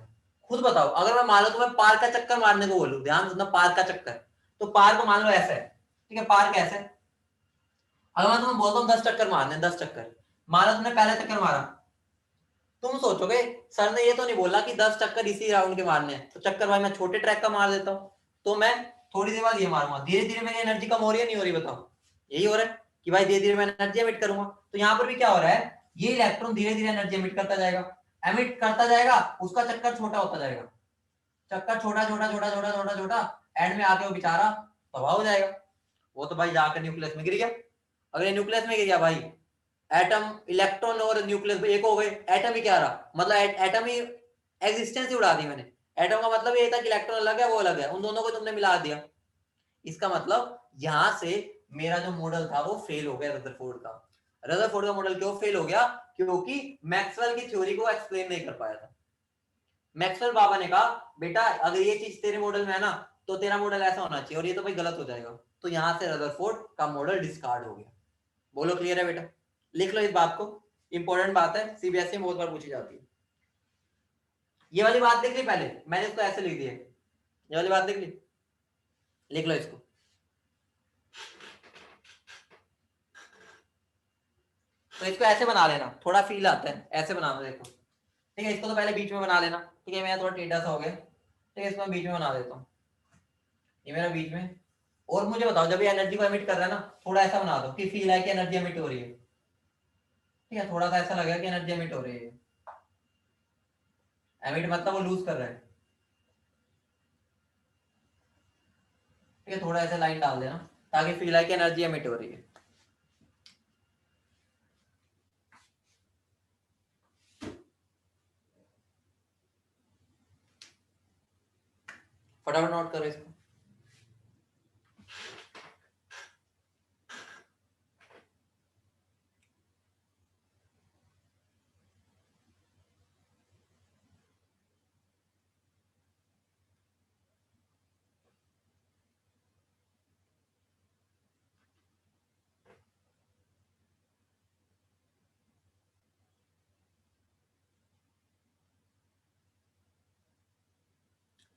खुद बताओ, अगर मैं मान लो तुम्हें पार्क का चक्कर मारने को बोलूं, ध्यान सुनना, पार्क का चक्कर, तो पार्क को मान लो ऐसा है। ठीक है, पार्क ऐसा है। अगर मैं तुम्हें बोलता हूँ 10 चक्कर मारने, 10 चक्कर, मान लो तुमने पहला चक्कर मारा, तुम सोचोगे सर ने ये तो नहीं बोला कि 10 चक्कर इसी राउंड के मारने हैं, तो चक्कर भाई मैं छोटे ट्रैक का मार देता हूँ, तो मैं थोड़ी देर बाद ये मारूंगा, धीरे धीरे मेरी एनर्जी कम हो रही है नहीं हो रही, बताओ? यही हो रहा है कि भाई धीरे धीरे मैं एनर्जी एमिट करूंगा। तो यहाँ पर भी क्या हो रहा है, ये इलेक्ट्रॉन धीरे धीरे एनर्जी एमिट करता जाएगा, एमिट करता जाएगा, उसका चक्कर छोटा होता जाएगा, चक्कर छोटा छोटा छोटा छोटा छोटा छोटा, एंड में आके वो बेचारा तबाह हो जाएगा। वो तो भाई जाकर न्यूक्लियस में गिर गया। अगर ये न्यूक्लियस में गिर गया भाई, एटम, इलेक्ट्रॉन और न्यूक्लियस एक हो गए, एटम ही क्या रहा, मतलब एटम ही एग्जिस्टेंस ही उड़ा दी मैंने। एटम का मतलब ये था कि इलेक्ट्रॉन अलग है वो अलग है, उन दोनों को तुमने मिला दिया। इसका मतलब यहां से मेरा जो मॉडल था वो फेल हो गया रदरफोर्ड का। रदरफोर्ड का मॉडल क्यों फेल हो गया, क्योंकि मैक्सवेल की थ्योरी को एक्सप्लेन नहीं कर पाया था। मैक्सवेल बाबा ने कहा बेटा अगर ये चीज तेरे मॉडल में है ना तो तेरा मॉडल ऐसा होना चाहिए, और ये तो भाई गलत हो जाएगा, तो यहां से रदरफोर्ड का मॉडल डिस्कार्ड हो गया। बोलो क्लियर है बेटा, लिख लो इस बात को, इंपॉर्टेंट बात है, सीबीएसई में बहुत बार पूछी जाती है। ये वाली बात लिख ली पहले, मैंने इसको ऐसे लिख दी है, ये वाली बात लिख ली, लिख लो इसको। तो इसको ऐसे बना लेना, थोड़ा फील आता है ऐसे बनाना, देखो ठीक है। इसको तो पहले बीच में बना लेना, ठीक है, मैं थोड़ा टेढ़ा सा हो गया, ठीक है, इसको मैं बीच में बना देता हूँ, ये मेरा बीच में। और मुझे बताओ जब ये एनर्जी को एमिट कर रहा है ना, थोड़ा ऐसा बना दो कि फील है कि एनर्जी एमिट हो रही है, ठीक है, थोड़ा सा ऐसा लगेगा कि एनर्जी एमिट हो रही है। एमिट मतलब वो लूज कर रहा है, ठीक है, थोड़ा ऐसा लाइन डाल देना ताकि फील है कि एनर्जी एमिट हो रही है। फटाफट नोट करो इसको।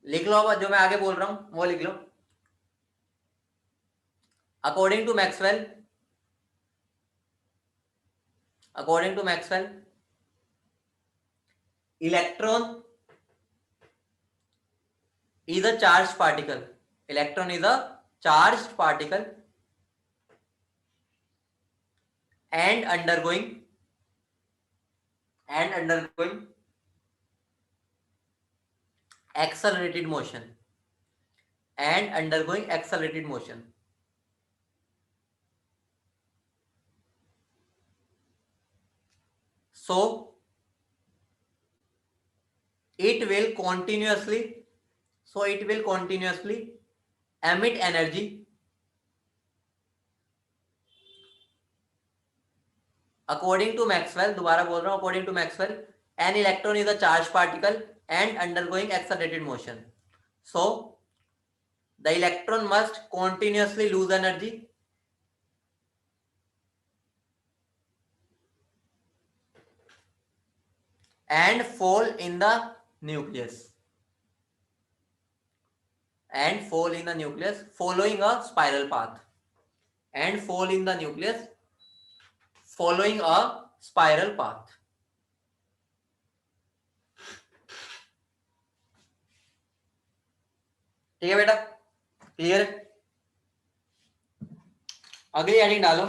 लिख लो, अब जो मैं आगे बोल रहा हूं वो लिख लो। According to Maxwell, according to Maxwell, electron is a charged particle, electron is a charged particle and undergoing accelerated motion, and undergoing accelerated motion. So it will continuously, emit energy according to Maxwell, दोबारा बोल रहा हूं, according to Maxwell, an electron is a charged particle and undergoing accelerated motion. So the electron must continuously lose energy and fall in the nucleus, following a spiral path, and fall in the nucleus following a spiral path. ठीक है बेटा, क्लियर है। अगली हेडिंग डालो,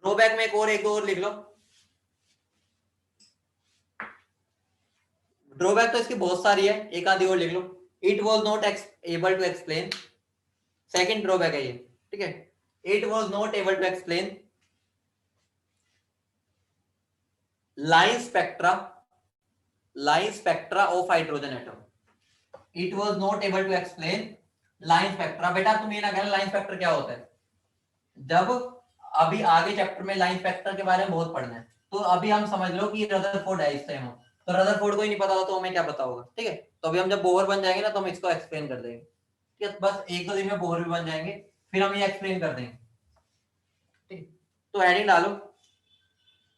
ड्रॉबैक में एक दो और लिख लो। ड्रॉबैक तो इसकी बहुत सारी है, एक आधी और लिख लो। It was not able to explain, second drawback है ये, ठीक है। It was not able to explain line spectra of hydrogen atom. It was not able to explain line spectra. बेटा तुम ये ना कहना लाइन स्पेक्टर क्या होता है, जब अभी आगे चैप्टर में लाइन स्पेक्टर के बारे में बहुत पढ़ना है, तो अभी हम समझ लो कि रदरफोर्ड है इस टाइम, तो रदरफोर्ड को ही नहीं पता था तो हमें क्या पता होगा, ठीक है। तो अभी हम जब बोहर बन जाएंगे ना तो हम इसको एक्सप्लेन कर देंगे, ठीक है, बस एक दो दिन में बोहर भी बन जाएंगे, फिर हम ये एक्सप्लेन कर देंगे, ठीक। तो हेडिंग डालो,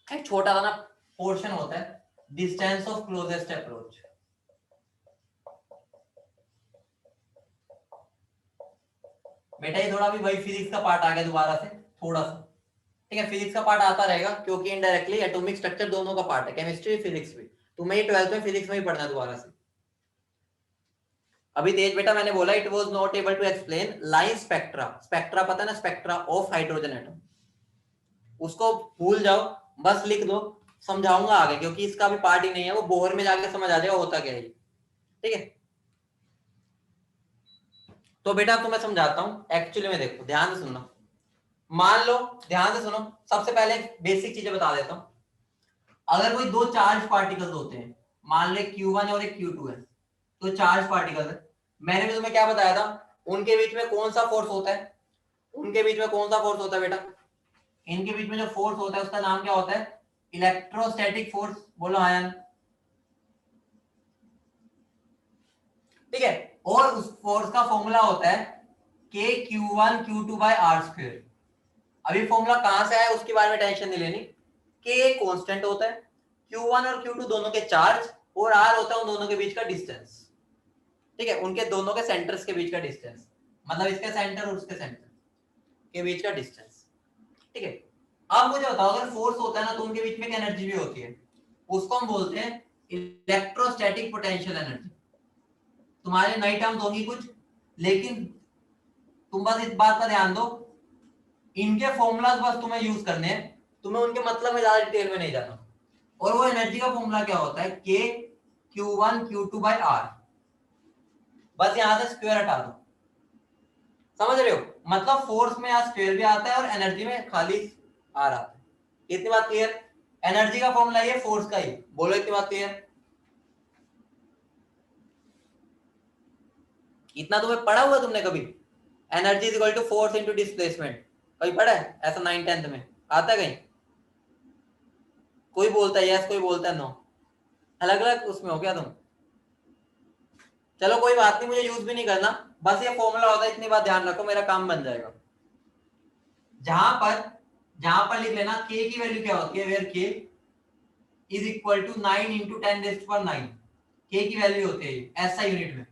एक छोटा सा ना पोर्शन होता है, डिस्टेंस ऑफ क्लोजेस्ट अप्रोच। बेटा ये थोड़ा भी वही फिजिक्स का पार्ट आ गया दोबारा से थोड़ा सा, ठीक है, फिजिक्स का पार्ट आता रहेगा क्योंकि इनडायरेक्टली एटॉमिक स्ट्रक्चर दोनों का पार्ट है, केमिस्ट्री फिजिक्स भी, तुम्हें ये 12th में फिजिक्स में ही पढ़ना है दोबारा से। अभी तेज बेटा मैंने बोला it was not able to explain line spectra, spectra पता है ना, स्पेक्ट्रा ऑफ हाइड्रोजन एटम, उसको भूल जाओ, बस लिख दो, समझाऊंगा आगे क्योंकि इसका भी पार्ट ही नहीं है, वो बोहर में जाके समझ आ जाएगा होता क्या है, ठीक है। तो बेटा तुम्हें समझाता हूं एक्चुअली में, देखो ध्यान से सुनना, मान लो, ध्यान से सुनो, सबसे पहले बेसिक चीजें बता देता हूं। अगर कोई दो चार्ज पार्टिकल्स होते हैं, मान ले Q1 और एक Q2 है, तो चार्ज पार्टिकल है, मैंने भी तुम्हें क्या बताया था, उनके बीच में कौन सा फोर्स होता है, उनके बीच में कौन सा फोर्स होता है बेटा, इनके बीच में जो फोर्स होता है उसका नाम क्या होता है, इलेक्ट्रोस्टैटिक फोर्स। बोलो आयन, ठीक है। और उस फोर्स का फॉर्मूला होता है के Q1 Q2 by R square. अभी फॉर्मूला कहां से आया उसके बारे में टेंशन नहीं लेनी, के कांस्टेंट होता है, Q1 और Q2 दोनों के चार्ज, और आर होता है उन दोनों के बीच का डिस्टेंस, ठीक है, उनके दोनों के सेंटर्स के बीच का डिस्टेंस, मतलब इसके सेंटर और उसके सेंटर के बीच का डिस्टेंस, ठीक है। अब मुझे बताओ, अगर फोर्स होता है ना तो उनके बीच में एनर्जी भी होती है, उसको हम बोलते हैं इलेक्ट्रोस्टैटिक पोटेंशियल एनर्जी। तुम्हारे नई टर्म्स होगी कुछ, लेकिन तुम बस इस बात का ध्यान दो, इनके फॉर्मूलाज बस तुम्हें यूज करने हैं, तुम्हें उनके मतलब में ज्यादा डिटेल में नहीं जाना। और वो एनर्जी का फॉर्मूला क्या होता है, के Q1 Q2 बाय आर। बस यहां से स्क्वायर हटा दो, समझ रहे हो, मतलब फोर्स में यहाँ स्क्वायर भी आता है और एनर्जी में खाली आर आता है। इतनी बात क्लियर, एनर्जी का फॉर्मूला ये, फोर्स का ही, बोलो इतनी बात क्लियर। इतना तुम्हें पढ़ा हुआ तुमने कभी, energy is equal to force into displacement, कभी पढ़ा है ऐसा 9th 10th में, आता है कहीं? कोई बोलता है यस, कोई बोलता है नो, अलग अलग उसमें हो गया तुम। चलो कोई बात नहीं, मुझे यूज भी नहीं करना, बस ये फॉर्मूला होता है, इतनी बात ध्यान रखो, मेरा काम बन जाएगा। जहां पर जहां पर लिख लेना के की वैल्यू क्या होती है, वेयर के इज इक्वल टू 9 इंटू 10⁹ के की वैल्यू होती है ऐसा यूनिट में,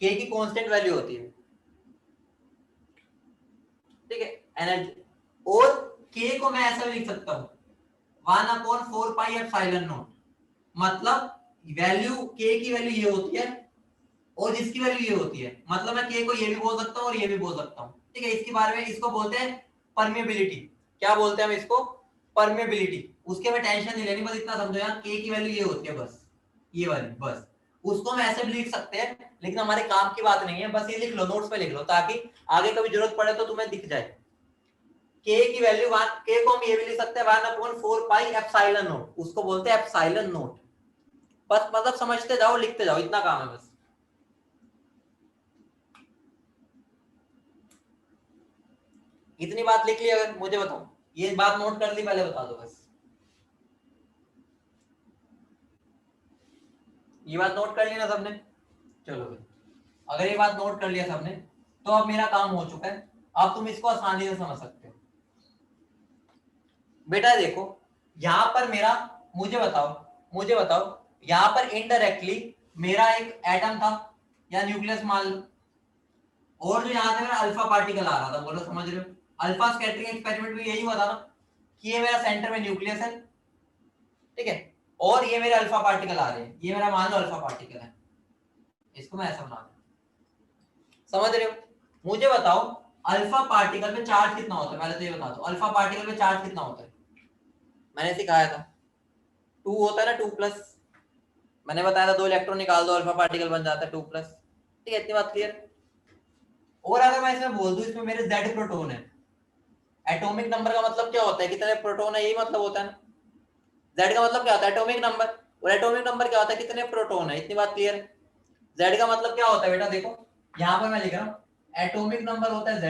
के की कांस्टेंट वैल्यू होती है, ठीक है, एनर्जी। और के को मैं ऐसा भी लिख सकता हूं 1/4πε0, मतलब वैल्यू के की वैल्यू ये होती है और जिसकी वैल्यू ये होती है, मतलब मैं के को ये भी बोल सकता हूँ और ये भी बोल सकता हूँ, ठीक है। इसके बारे में, इसको बोलते हैं परमेबिलिटी। क्या बोलते हैं हम इसको, परमेबिलिटी। उसके में टेंशन नहीं लेनी, बस इतना समझो यार, के की वैल्यू ये होती है, बस ये वाली, बस। उसको हम ऐसे भी लिख सकते हैं, लेकिन हमारे काम की बात नहीं है, बस ये लिख लो, नोट्स में लिख लो, ताकि आगे कभी जरूरत पड़े तो तुम्हें दिख जाए। के की वैल्यू के को हम ये भी लिख सकते हैं 1/4πε0, उसको बोलते हैं एप्सिलॉन नोट। बस मतलब समझते जाओ, लिखते जाओ, इतना काम है बस। इतनी बात लिख ली, अगर मुझे बताओ, ये बात नोट कर ली, पहले बता दो बस, ये बात नोट कर ली ना सबने? चलो भाई, अगर ये बात नोट कर लिया सबने, तो अब मेरा काम हो चुका है, अब तुम इसको आसानी से समझ सकते हो। बेटा देखो, यहां पर मेरा, मुझे बताओ यहां पर इनडायरेक्टली मेरा एक एटम था या न्यूक्लियस मान लो, और जो यहां से मेरा अल्फा पार्टिकल आ रहा था, बोलो समझ रहे हो, अल्फा स्कैटरिंग एक्सपेरिमेंट में यही हुआ था ना, कि ये मेरा सेंटर में न्यूक्लियस है, ठीक है, और ये मेरे अल्फा पार्टिकल आ रहे हैं, ये मेरा मान लो अल्फा पार्टिकल है, इसको मैं ऐसा बना दूं, समझ रहे हो। मुझे बताओ, अल्फा पार्टिकल में चार्ज कितना होता है, पहले तो ये बता दो, अल्फा पार्टिकल में चार्ज कितना होता है, मैंने सिखाया था 2 होता है ना, 2+, मैंने बताया था 2 इलेक्ट्रॉन निकाल दो अल्फा पार्टिकल बन जाता है 2+, ठीक है, इतनी बात क्लियर। और अगर मैं इसमें बोल दूं इसमें मेरे Z प्रोटॉन है, एटॉमिक नंबर का मतलब क्या होता है, कितने प्रोटॉन है, यही मतलब होता है ना। Z का मतलब क्या होता है, एटॉमिक नंबर, और एटॉमिक नंबर क्या होता है, कितने प्रोटॉन है, इतनी बात क्लियर। Z का मतलब क्या होता है बेटा, देखो यहां पर मैं लिख रहा हूं, एटॉमिक नंबर होता है Z,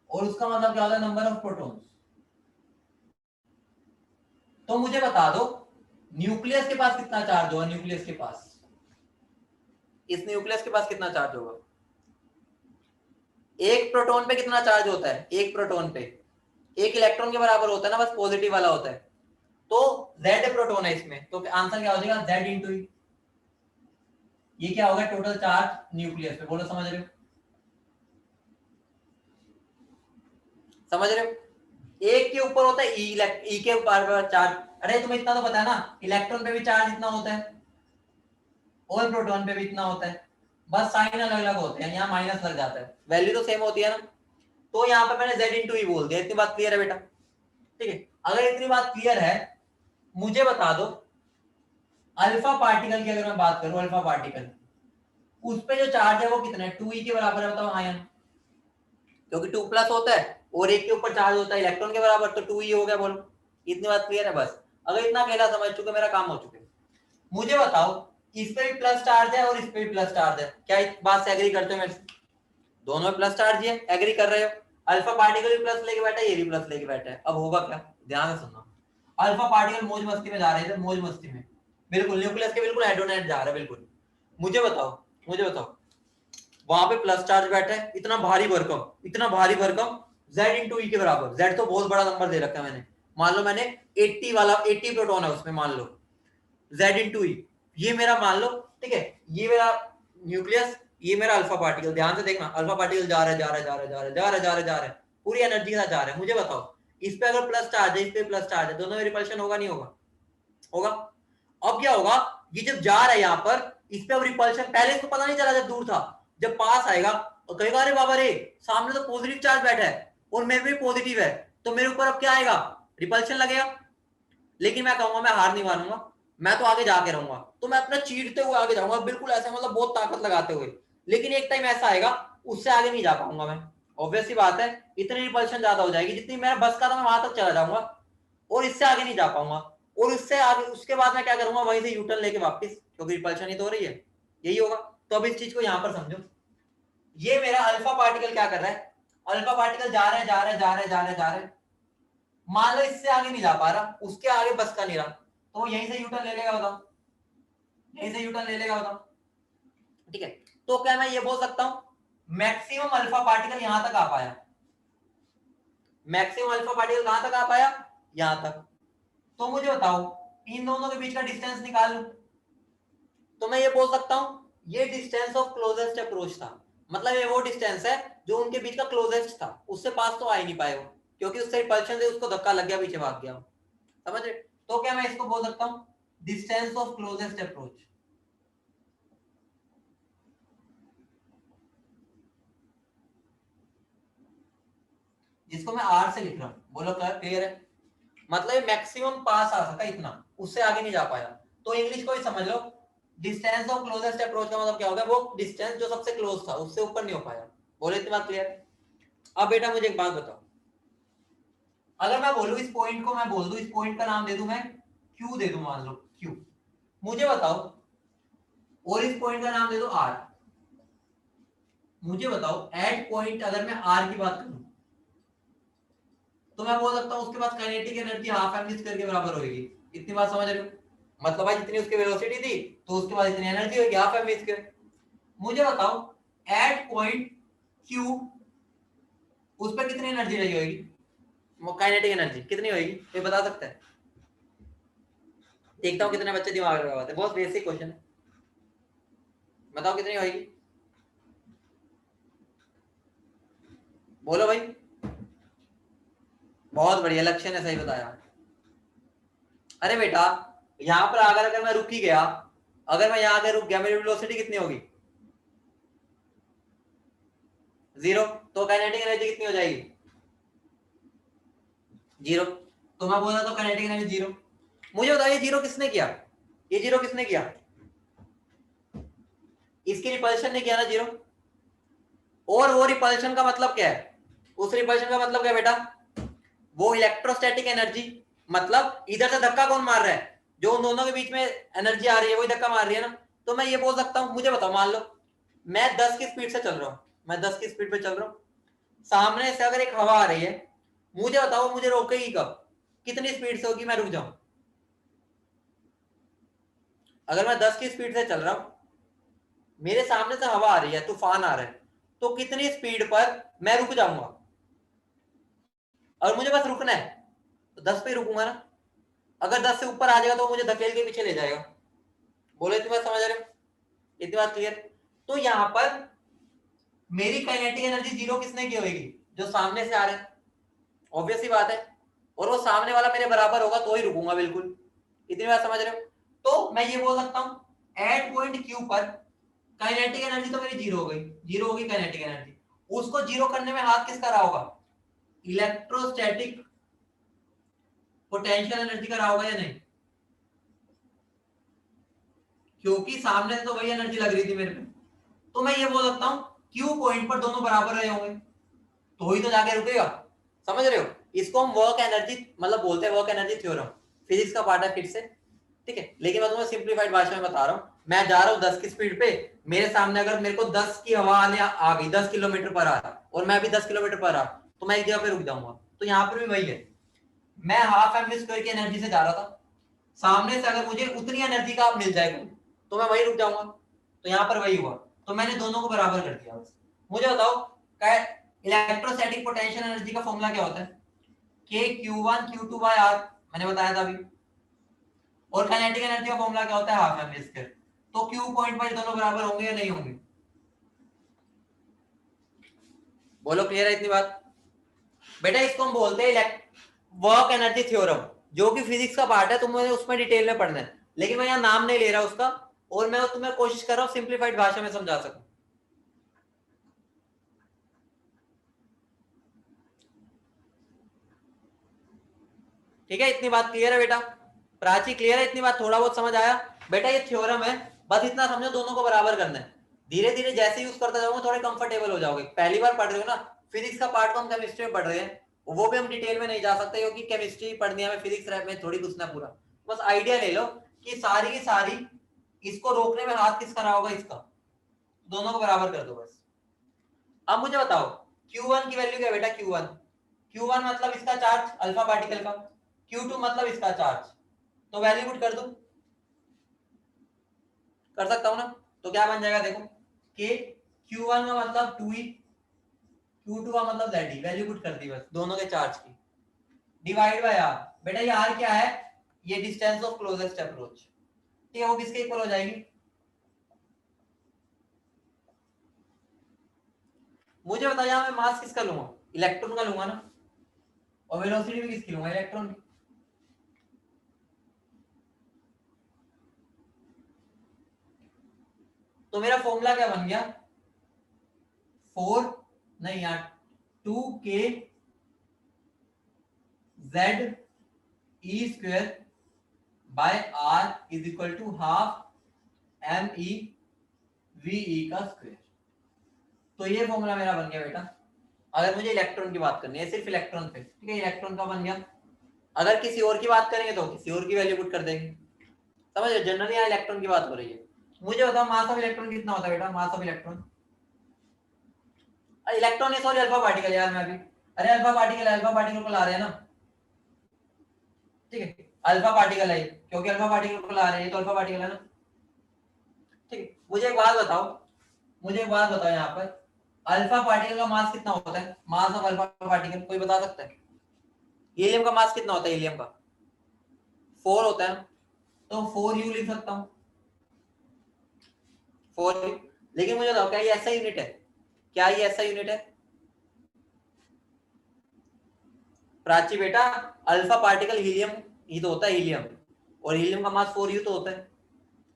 और उसका मतलब क्या होता है, नंबर ऑफ प्रोटॉन। तो मुझे बता दो, न्यूक्लियस के पास कितना चार्ज होगा, न्यूक्लियस के पास, इस न्यूक्लियस के पास कितना चार्ज होगा, एक प्रोटॉन पे कितना चार्ज होता है, एक प्रोटॉन पे एक इलेक्ट्रॉन के बराबर होता है ना, बस पॉजिटिव वाला होता है, तो Z प्रोटॉन है इसमें, तो आंसर क्या हो जाएगा, Z इंटू ई। ये क्या होगा, टोटल चार्ज न्यूक्लियस पे, बोलो समझ रहे हो, समझ रहे हो। एक के ऊपर होता है ई के ऊपर चार्ज, अरे तुम्हें इतना तो पता है ना, इलेक्ट्रॉन पे भी चार्ज इतना होता है और प्रोटॉन पे भी इतना होता है, बस साइन अलग अलग होते हैं, यहाँ माइनस लग जाता है, वैल्यू तो सेम होती है ना। तो यहाँ पे मैंने Z इंटू ई बोल दिया, इतनी बात क्लियर है बेटा, ठीक है। अगर इतनी बात क्लियर है, मुझे बता दो, अल्फा पार्टिकल की अगर मैं बात करूं, अल्फा पार्टिकल, उस पे जो चार्ज है वो कितना है, 2e के बराबर है, बताओ आयन। क्योंकि 2 प्लस होता है और एक के ऊपर चार्ज होता है इलेक्ट्रॉन के बराबर, तो 2 ही हो गया। बोलो इतनी बात क्लियर है? बस अगर इतना अकेला समझ चुके मेरा काम हो चुके। मुझे बताओ इस पे भी प्लस चार्ज है और इस पे भी प्लस चार्ज है, क्या इस बात से एग्री करते हो मेरे से? दोनों में प्लस चार्ज है, एग्री कर रहे हो? अल्फा पार्टिकल भी प्लस लेके बैठा है, ये भी प्लस लेके बैठा है। अब होगा क्या, ध्यान से सुनना। अल्फा पार्टिकल मौज मस्ती में जा रहे थे, मौज मस्ती में, बिल्कुल न्यूक्लियस के बिल्कुल हेड टू हेड जा रहा है बिल्कुल। मुझे बताओ वहां पे प्लस चार्ज बैठा है, इतना भारी भरकम, इतना भारी भरकम, Z इंटू ई के बराबर। Z तो बहुत बड़ा नंबर दे रखा है मैंने, मान लो मैंने 80 वाला 80 प्रोटॉन है उसमें, मान लो Z इंटू ई, ये मेरा मान लो, ठीक है, ये मेरा न्यूक्लियस, ये मेरा अल्फा पार्टिकल। ध्यान से देखना, अल्फा पार्टिकल जा रहा है, जा रहा है, जा रहा है, जा रहा है, जा रहा है, जा रहा है, जा रहा है, पूरी एनर्जी के साथ जा रहा है। मुझे बताओ इस पे अगर प्लस चार्ज है, इस पे प्लस चार्ज है, दोनों में रिपल्शन होगा नहीं होगा? होगा। अब क्या होगा, ये जब जा रहा है यहाँ पर, इस पे अब रिपल्शन, पहले इसको पता नहीं चला जब दूर था, जब पास आएगा और कहेगा अरे बाबा रे सामने तो पॉजिटिव चार्ज बैठा है और मेरे पे पॉजिटिव है, तो मेरे ऊपर अब क्या आएगा, रिपल्शन लगेगा। लेकिन मैं कहूंगा मैं हार नहीं मानूंगा, मैं तो आगे जाके रहूंगा, तो मैं अपना चीरते हुए आगे जाऊंगा, बिल्कुल ऐसे मतलब बहुत ताकत लगाते हुए। लेकिन एक टाइम ऐसा आएगा उससे आगे नहीं जा पाऊंगा मैं, ऑब्वियस सी बात है, इतनी रिपल्शन ज्यादा हो जाएगी जितनी मेरा बस का था, मैं वहां तक चला जाऊंगा और इससे आगे नहीं जा पाऊंगा। और उससे आगे उसके बाद मैं क्या करूंगा, वहीं से यूटर्न लेके वापस, क्योंकि रिपल्शन ही तो हो रही है, यही होगा। तो अब इस चीज को यहां पर समझो, ये मेरा अल्फा पार्टिकल क्या कर रहा है, अल्फा पार्टिकल जा रहा है, जा रहा है, जा रहा है, जा रहा है, जा रहा है, मान लो इससे आगे नहीं जा पा रहा, उसके आगे बस का नहीं रहा, तो वो यहीं से यूटर्न ले लेगा, बताओ, यहीं से यूटर्न ले लेगा, बताओ, ठीक है। तो क्या मैं ये बोल सकता हूं मैक्सिमम अल्फा पार्टिकल यहां तक आ पाया, मैक्सिमम अल्फा पार्टिकल कहां तक आ पाया, यहां तक। तो मुझे बताओ इन दोनों के बीच का डिस्टेंस निकाल लूं, तो मैं ये बोल सकता हूं ये डिस्टेंस ऑफ क्लोजेस्ट अप्रोच था, मतलब ये वो डिस्टेंस है जो उनके बीच का क्लोजेस्ट था, उससे पास तो आ ही नहीं पाए वो, क्योंकि उससे रिपल्शन से उसको धक्का लग गया, पीछे भाग गया, समझ रहे? तो क्या मैं इसको बोल सकता हूं डिस्टेंस ऑफ क्लोजेस्ट अप्रोच, जिसको मैं आर से लिख रहा हूं। बोलो क्लियर है? मतलब मैक्सिमम पास आ सका इतना, उससे आगे नहीं जा पाया। तो इंग्लिश को ही समझ लो, डिस्टेंस ऑफ क्लोजेस्ट अप्रोच का मतलब क्या होगा, वो डिस्टेंस जो सबसे क्लोज था उससे ऊपर नहीं हो पाया। बोले इतनी बात क्लियर? अब बेटा मुझे एक बात बताओ, अगर मैं बोलूं इस पॉइंट को, मैं बोल दूं इस पॉइंट का नाम दे दूं मैं क्यू दे दूं, मान लो क्यू, मुझे बताओ, और इस पॉइंट का नाम दे दो आर, मुझे बताओ एट पॉइंट अगर मैं आर की बात करूं, तो मैं बोल सकता हूं उसके पास kinetic energy half M square के बराबर होगी। इतनी बात समझ रहे हो? मतलब भाई जितनी उसकी वेलोसिटी थी तो उसके बाद इतनी एनर्जी होगी, हाफ एम स्क्वायर। मुझे बताओ एट पॉइंट क्यू उस पर कितनी एनर्जी रही होगी, काइनेटिक एनर्जी कितनी होगी, ये बता सकता है? देखता हूँ कितने बच्चे दिमाग लगा हुआ है, बहुत बेसिक क्वेश्चन है, बताओ कितनी होगी, बोलो भाई। बहुत बढ़िया, लक्ष्य ने सही बताया। अरे बेटा यहां पर अगर अगर मैं रुक ही गया, अगर मैं यहां आकर रुक गया, मेरी वेलोसिटी कितनी होगी, 0, तो काइनेटिक एनर्जी कितनी हो जाएगी, 0। तो मैं बोल रहा था काइनेटिक एनर्जी 0। मुझे बताओ ये 0 किसने किया, ये 0 किसने किया, इसकी रिपल्शन ने किया ना 0। और वो रिपल्शन का मतलब क्या है, उस रिपल्शन का मतलब क्या है बेटा, वो इलेक्ट्रोस्टैटिक एनर्जी, मतलब इधर से धक्का कौन मार रहा है, जो उन दोनों के बीच में एनर्जी आ रही है वही धक्का मार रही है ना। तो मैं ये बोल सकता हूं, मुझे बताओ मान लो मैं 10 की स्पीड से चल रहा हूं, मैं 10 की स्पीड पे चल रहा हूं, सामने से अगर एक हवा आ रही है, मुझे बताओ मुझे रोकेगी कब, कितनी स्पीड से होगी, मैं रुक जाऊं। अगर मैं 10 की स्पीड से चल रहा हूं, मेरे सामने से हवा आ रही है, तूफान आ रहा है, तो कितनी स्पीड पर मैं रुक जाऊंगा, और मुझे बस रुकना है तो 10 पे रुकूंगा ना। अगर 10 से ऊपर आ जाएगा तो मुझे धकेल के पीछे ले जाएगा। बोलो इतनी बात समझ रहे हो, इतनी बात क्लियर? तो यहां पर मेरी काइनेटिक एनर्जी 0 किसने की होगी, जो सामने से आ रहा है, ऑब्वियस ही बात है, और वो सामने वाला मेरे बराबर होगा तो ही रुकूंगा, बिल्कुल। इतनी बात समझ रहे हो? तो मैं ये बोल सकता हूं एट पॉइंट क्यू पर काइनेटिक एनर्जी तो मेरी 0 हो गई, 0 होगी काइनेटिक एनर्जी, उसको 0 करने में हाथ किसका रहा होगा, इलेक्ट्रोस्टैटिक पोटेंशियल एनर्जी का रहा होगा या नहीं, क्योंकि सामने से तो वही एनर्जी लग रही थी मेरे पे। तो मैं ये बोल सकता हूं क्यू पॉइंट पर दोनों बराबर रहे होंगे, तो ही तो जाके रुकेगा, समझ रहे हो? इसको हम वर्क एनर्जी मतलब बोलते हैं, वर्क एनर्जी थ्योरम, फिजिक्स का पार्ट है फिर से, ठीक है। लेकिन मैं तुम्हें सिंप्लीफाइड भाषा में बता रहा हूँ। मैं जा रहा हूँ 10 की स्पीड पे, मेरे सामने अगर मेरे को 10 की हवा आने आ गई 10 किलोमीटर पर आ रहा और मैं अभी 10 किलोमीटर पर आ, तो मैं एक जगह पे रुक जाऊंगा। तो यहाँ पर भी वही है, मैं हाफ एम वी स्क्वायर की एनर्जी से जा रहा था, सामने से अगर मुझे उतनी एनर्जी का मिल जाएगा तो मैं वही रुक जाऊंगा। तो यहाँ पर वही हुआ, तो मैंने दोनों को बराबर कर दिया। बस मुझे बताओ इलेक्ट्रोस्टैटिक पोटेंशियल एनर्जी का फॉर्मूला क्या होता है? के Q1 Q2 बाय आर, मैंने बताया था अभी। और काइनेटिक एनर्जी का फॉर्मूला क्या होता है? Half M V square. तो क्यू पॉइंट पर दोनों बराबर होंगे या नहीं होंगे? बोलो, क्लियर है इतनी बात? बेटा इसको हम बोलते हैं वर्क एनर्जी थ्योरम, जो कि फिजिक्स का पार्ट है, तुम्हें उसमें डिटेल में पढ़ना है, लेकिन मैं यहाँ नाम नहीं ले रहा उसका, और मैं तुम्हें कोशिश कर रहा हूँ सिंप्लीफाइड भाषा में समझा सकूं। ठीक है, इतनी बात क्लियर है बेटा? प्राची क्लियर है इतनी बात? थोड़ा बहुत समझ आया? बेटा ये थ्योरम है, बस इतना समझो दोनों को बराबर करना है। धीरे धीरे जैसे यूज करते जाओगे थोड़े कंफर्टेबल हो जाओगे। पहली बार पढ़ रहे हो ना फिजिक्स का पार्ट, को हम केमिस्ट्री में पढ़ रहे हैं, वो भी हम डिटेल में नहीं जा सकते क्योंकि केमिस्ट्री पढ़नी है, फिजिक्स में थोड़ी घुसना पूरा। बस आइडिया ले लो कि सारी की सारी इसको रोकने में हाथ किसका रहा होगा, इसका। दोनों को बराबर कर दो बस। अब मुझे बताओ Q1 की वैल्यू क्या है बेटा? Q1 मतलब इसका चार्ज अल्फा पार्टिकल का, Q2 मतलब इसका चार्ज, तो वैल्यू पुट कर दो। कर सकता हूं ना? तो क्या बन जाएगा देखो, के Q1 का मतलब 2e, Q2 का मतलब Z, वैल्यू पुट कर दी बस दोनों के चार्ज की, डिवाइड बाय आर। बेटा ये आर क्या है? ये डिस्टेंस ऑफ क्लोजेस्ट अप्रोच, ठीक है, वो किसके इक्वल हो जाएगी? मुझे बताओ यहाँ मैं मास किसका लूंगा? इलेक्ट्रॉन का लूंगा ना, और वेलोसिटी भी किसकी लूंगा? इलेक्ट्रॉन की। तो मेरा फॉर्मूला क्या बन गया? 4 नहीं यार 2k z e square by r is equal to half M E V E का स्क्वायर। तो ये फॉर्मूला मेरा बन गया बेटा, अगर मुझे इलेक्ट्रॉन की बात करनी है, सिर्फ इलेक्ट्रॉन पे, ठीक है, इलेक्ट्रॉन का बन गया। अगर किसी और की बात करेंगे तो किसी और की वैल्यू पुट कर देंगे, समझ रहे? जनरली यहाँ इलेक्ट्रॉन की बात हो रही है। मुझे बताओ मास ऑफ इलेक्ट्रॉन कितना होता है बेटा? मास ऑफ इलेक्ट्रॉन, इलेक्ट्रॉन है सॉरी अल्फा पार्टिकल, यार मैं भी, अरे अल्फा पार्टिकल, अल्फा पार्टिकल को ला रहे हैं ना, ठीक है, अल्फा पार्टिकल है क्योंकि अल्फा पार्टिकल को ला रहे हैं, तो अल्फा पार्टिकल है ना, ठीक है। मुझे एक बात बताओ, मुझे एक बात बताओ यहाँ पर अल्फा पार्टिकल का मास कितना होता है? मास ऑफ अल्फा पार्टिकल कोई बता सकता है? हीलियम का मास कितना होता है? हीलियम का 4 होता है, तो 4u लिख सकता हूँ, 4u। लेकिन मुझे बताओ क्या ये ऐसा यूनिट है? क्या ये ऐसा यूनिट है? प्राची बेटा अल्फा पार्टिकल हीलियम ही तो होता है, हीलियम, और हीलियम का मास 4u तो होता है।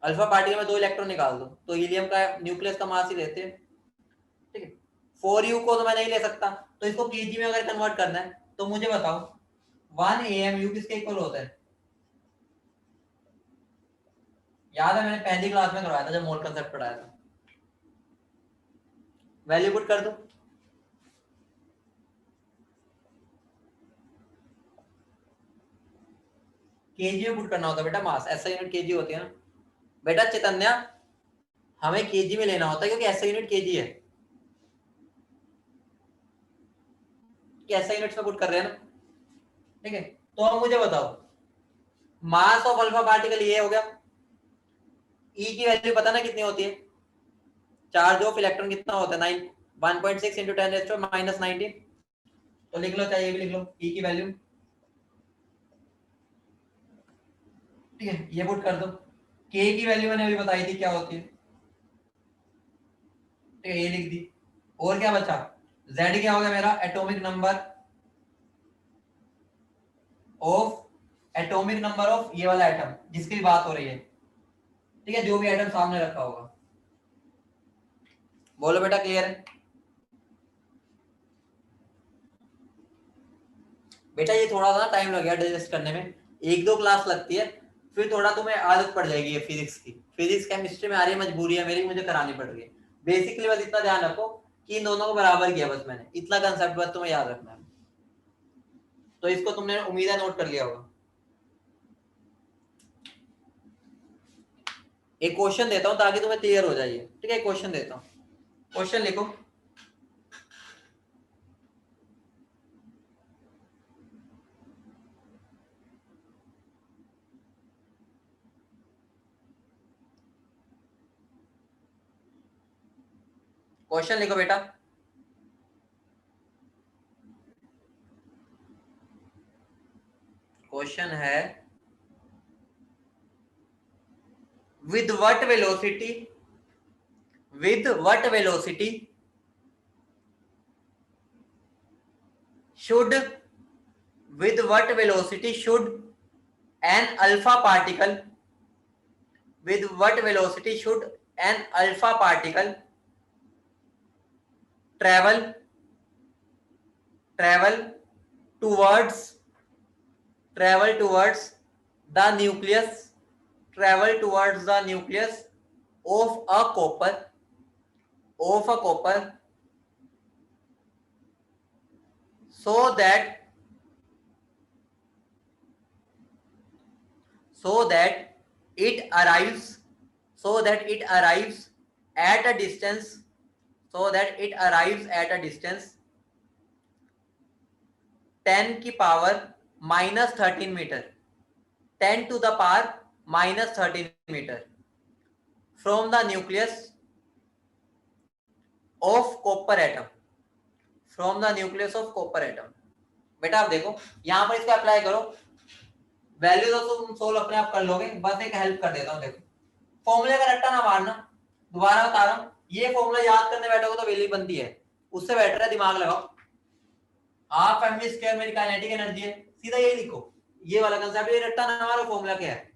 अल्फा पार्टिकल में 2 इलेक्ट्रॉन निकाल दो तो हीलियम का न्यूक्लियस का मास ही रहते हैं, ठीक है। 4u को तो मैं नहीं ले सकता, तो इसको केजी में अगर कन्वर्ट करना है तो मुझे बताओ 1 AMU किसके इक्वल होता है? याद है मैंने पहली क्लास में करवाया था जब मोल कंसेप्ट पढ़ाया था। वैल्यू पुट कर दो, केजी में पुट करना होता है बेटा मास, ऐसा यूनिट केजी होती है ना बेटा चैतन्या, हमें केजी में लेना होता है क्योंकि ऐसा यूनिट केजी है, कि ऐसा यूनिट में पुट कर रहे हैं ना, ठीक है। तो अब मुझे बताओ मास ऑफ अल्फा पार्टिकल ये हो गया, ई की वैल्यू पता ना कितनी होती है? चार्ज ऑफ इलेक्ट्रॉन कितना होता है? 1.6 इंटू 10⁻⁹ तो लिख लो, चाहे ये भी लिख लो ई की वैल्यू, ठीक है, ये पुट कर दो। के की वैल्यू मैंने अभी बताई थी क्या होती है, ठीक है, ये लिख दी। और क्या बचा? जेड क्या हो गया मेरा? एटॉमिक नंबर ऑफ ये वाला एटम जिसकी बात हो रही है, ठीक है, जो भी एटम सामने रखा होगा। बोलो बेटा क्लियर है? बेटा ये थोड़ा सा टाइम लगेगा डाइजेस्ट करने में, 1-2 क्लास लगती है, फिर थोड़ा तुम्हें आदत पड़ जाएगी ये फिजिक्स की। फिजिक्स केमिस्ट्री में आ रही है, मजबूरी है मेरी, मुझे करानी पड़ रही है। बेसिकली बस इतना ध्यान रखो कि इन दोनों को बराबर किया, बस मैंने इतना कंसेप्ट बस तुम्हें याद रखना है। तो इसको तुमने उम्मीद है नोट कर लिया होगा। एक क्वेश्चन देता हूं ताकि तुम्हें क्लियर हो जाए, ठीक है? क्वेश्चन देता हूं, क्वेश्चन लिखो। क्वेश्चन लिखो बेटा। क्वेश्चन है with what velocity should an alpha particle travel towards the nucleus of a copper so that it arrives at a distance 10 की power -13 metre, 10 to the power -13 metre from the nucleus of copper atom बेटा आप देखो यहां पर इसको अप्लाई करो, वैल्यू तो तुम सोल्व अपने आप कर लोगे, बस एक हेल्प कर देता हूं। देखो फॉर्मूले का रट्टा ना मारना, दोबारा बता रहा हूं, ये फॉर्मूला याद करने बैठोगे तो वैल्यू बनती है, उससे बेटर है दिमाग लगाओ। हाफ एमवी स्क्वायर मेरी काइनेटिक एनर्जी है, सीधा यही लिखो, ये वाला कंसेप्ट, ये रट्टा ना मारो, फॉर्मूला क्या है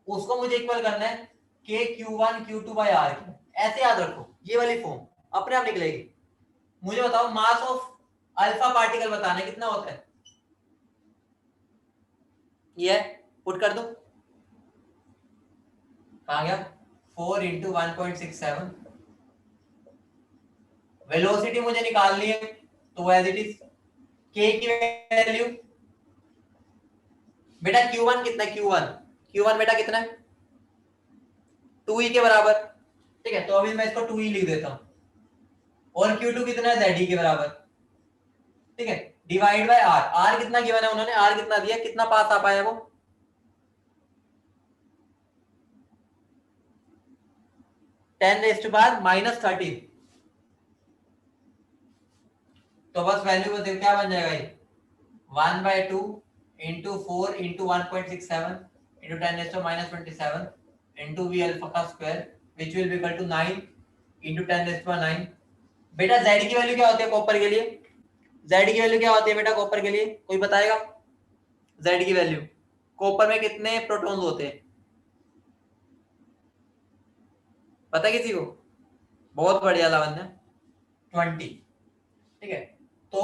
उसको मुझे इक्वल करना है k q1 q2 by r, ऐसे याद रखो, ये वाली फॉर्म अपने आप निकलेगी। मुझे बताओ मास ऑफ अल्फा पार्टिकल बताना है कितना होता है, ये पुट कर दो, कहां गया 4 into 1.67। वेलोसिटी मुझे निकालनी है तो एज इट इज k की वैल्यू बेटा q1 कितना है, q1 बेटा कितना है 2e के बराबर, ठीक है? तो अभी मैं इसको 2e लिख देता हूं, और q2 कितना है ze के बराबर, ठीक है? डिवाइड बाय r कितना गिवन है उन्होंने, r कितना दिया, कितना पास आ पाया वो 10⁻⁻13। तो बस वैल्यू को देखो क्या बन जाएगा, ये 1/2 into 4 into 1.67 into 10⁻⁻27 into v alpha का square which will be equal to 9 into 10⁻⁹। बेटा z की वैल्यू क्या होती है कॉपर के लिए, z की वैल्यू क्या होती है बेटा कॉपर के लिए, कोई बताएगा? z की वैल्यू, कॉपर में कितने प्रोटॉन्स होते हैं पता है किसी को? बहुत बढ़िया लावण्य, 20, ठीक है? तो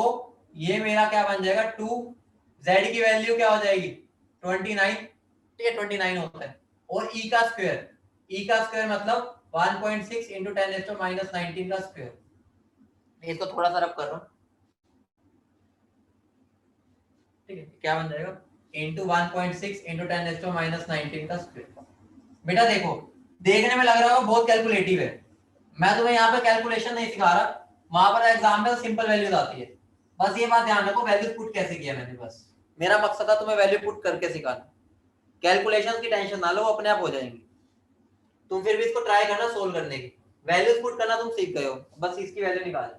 ये मेरा क्या बन जाएगा 2, z की वैल्यू क्या हो जाएगी 29, ठीक है? 29 होता है, और e का स्क्वायर मतलब 1.6 into 10⁻⁻19 का स्क्वायर। इसको थोड़ा सा रब कर रहा हूं, ठीक है? क्या बन जाएगा into 1.6 into 10⁻⁻19 का स्क्वायर। बेटा देखो देखने में लग रहा होगा बहुत कैलकुलेटिव है, मैं तुम्हें यहाँ पे कैलकुलेशन नहीं सिखा रहा, वहां पर एग्जाम में सिंपल वैल्यूज आती है, बस ये बात ध्यान रखो वैल्यूज पुट कैसे किया मैंने, बस मेरा मकसद था तुम्हें वैल्यू पुट करके सिखाना, कैलकुलेशंस की टेंशन ना लो, अपने आप हो जाएंगी। तुम फिर भी इसको ट्राई करना सोल्व करने की, वैल्यूज पुट करना तुम सीख गए हो, बस इसकी वैल्यू निकाल।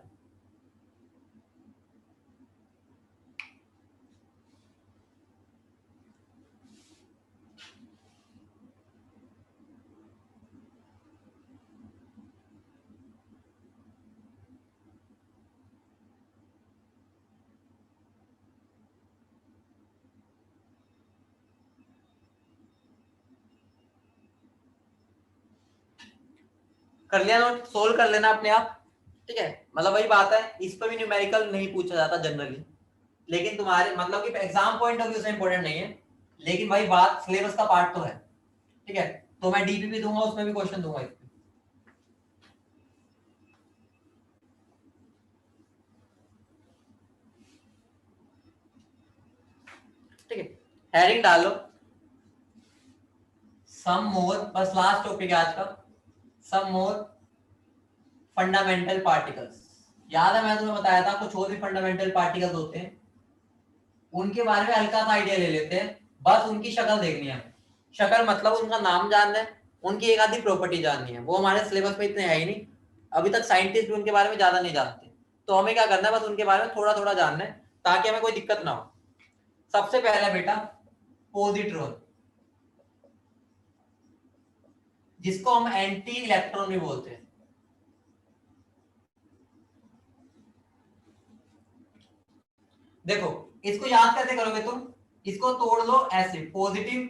कर लिया नोट, सोल्व कर लेना अपने आप, ठीक है? मतलब वही बात है, इस पर भी न्यूमेरिकल नहीं पूछा जाता जनरली, लेकिन तुम्हारे मतलब कि एग्जाम पॉइंट ऑफ व्यू से इंपॉर्टेंट नहीं है, लेकिन भाई बात सिलेबस का पार्ट तो है, ठीक है? तो मैं डीपीपी दूंगा, उसमें भी क्वेश्चन दूंगा। हेडिंग डालो सम मोर, बस लास्ट टॉपिक है आज का, सम मोर फंडामेंटल पार्टिकल्स। याद है मैं तुम्हें बताया था कुछ और भी फंडामेंटल पार्टिकल्स होते हैं, उनके बारे में हल्का सा आइडिया ले लेते हैं। बस उनकी शक्ल देखनी है, शक्ल मतलब उनका नाम जानना है, उनकी एक आधी प्रॉपर्टी जाननी है। वो हमारे सिलेबस में इतने है ही नहीं, अभी तक साइंटिस्ट भी उनके बारे में ज्यादा नहीं जानते, तो हमें क्या करना है, बस उनके बारे में थोड़ा थोड़ा जानना है ताकि हमें कोई दिक्कत ना हो। सबसे पहला बेटा पॉजिट्रॉन, जिसको हम एंटी इलेक्ट्रॉन भी बोलते हैं। देखो इसको याद कैसे करोगे तुम, इसको तोड़ लो ऐसे, पॉजिटिव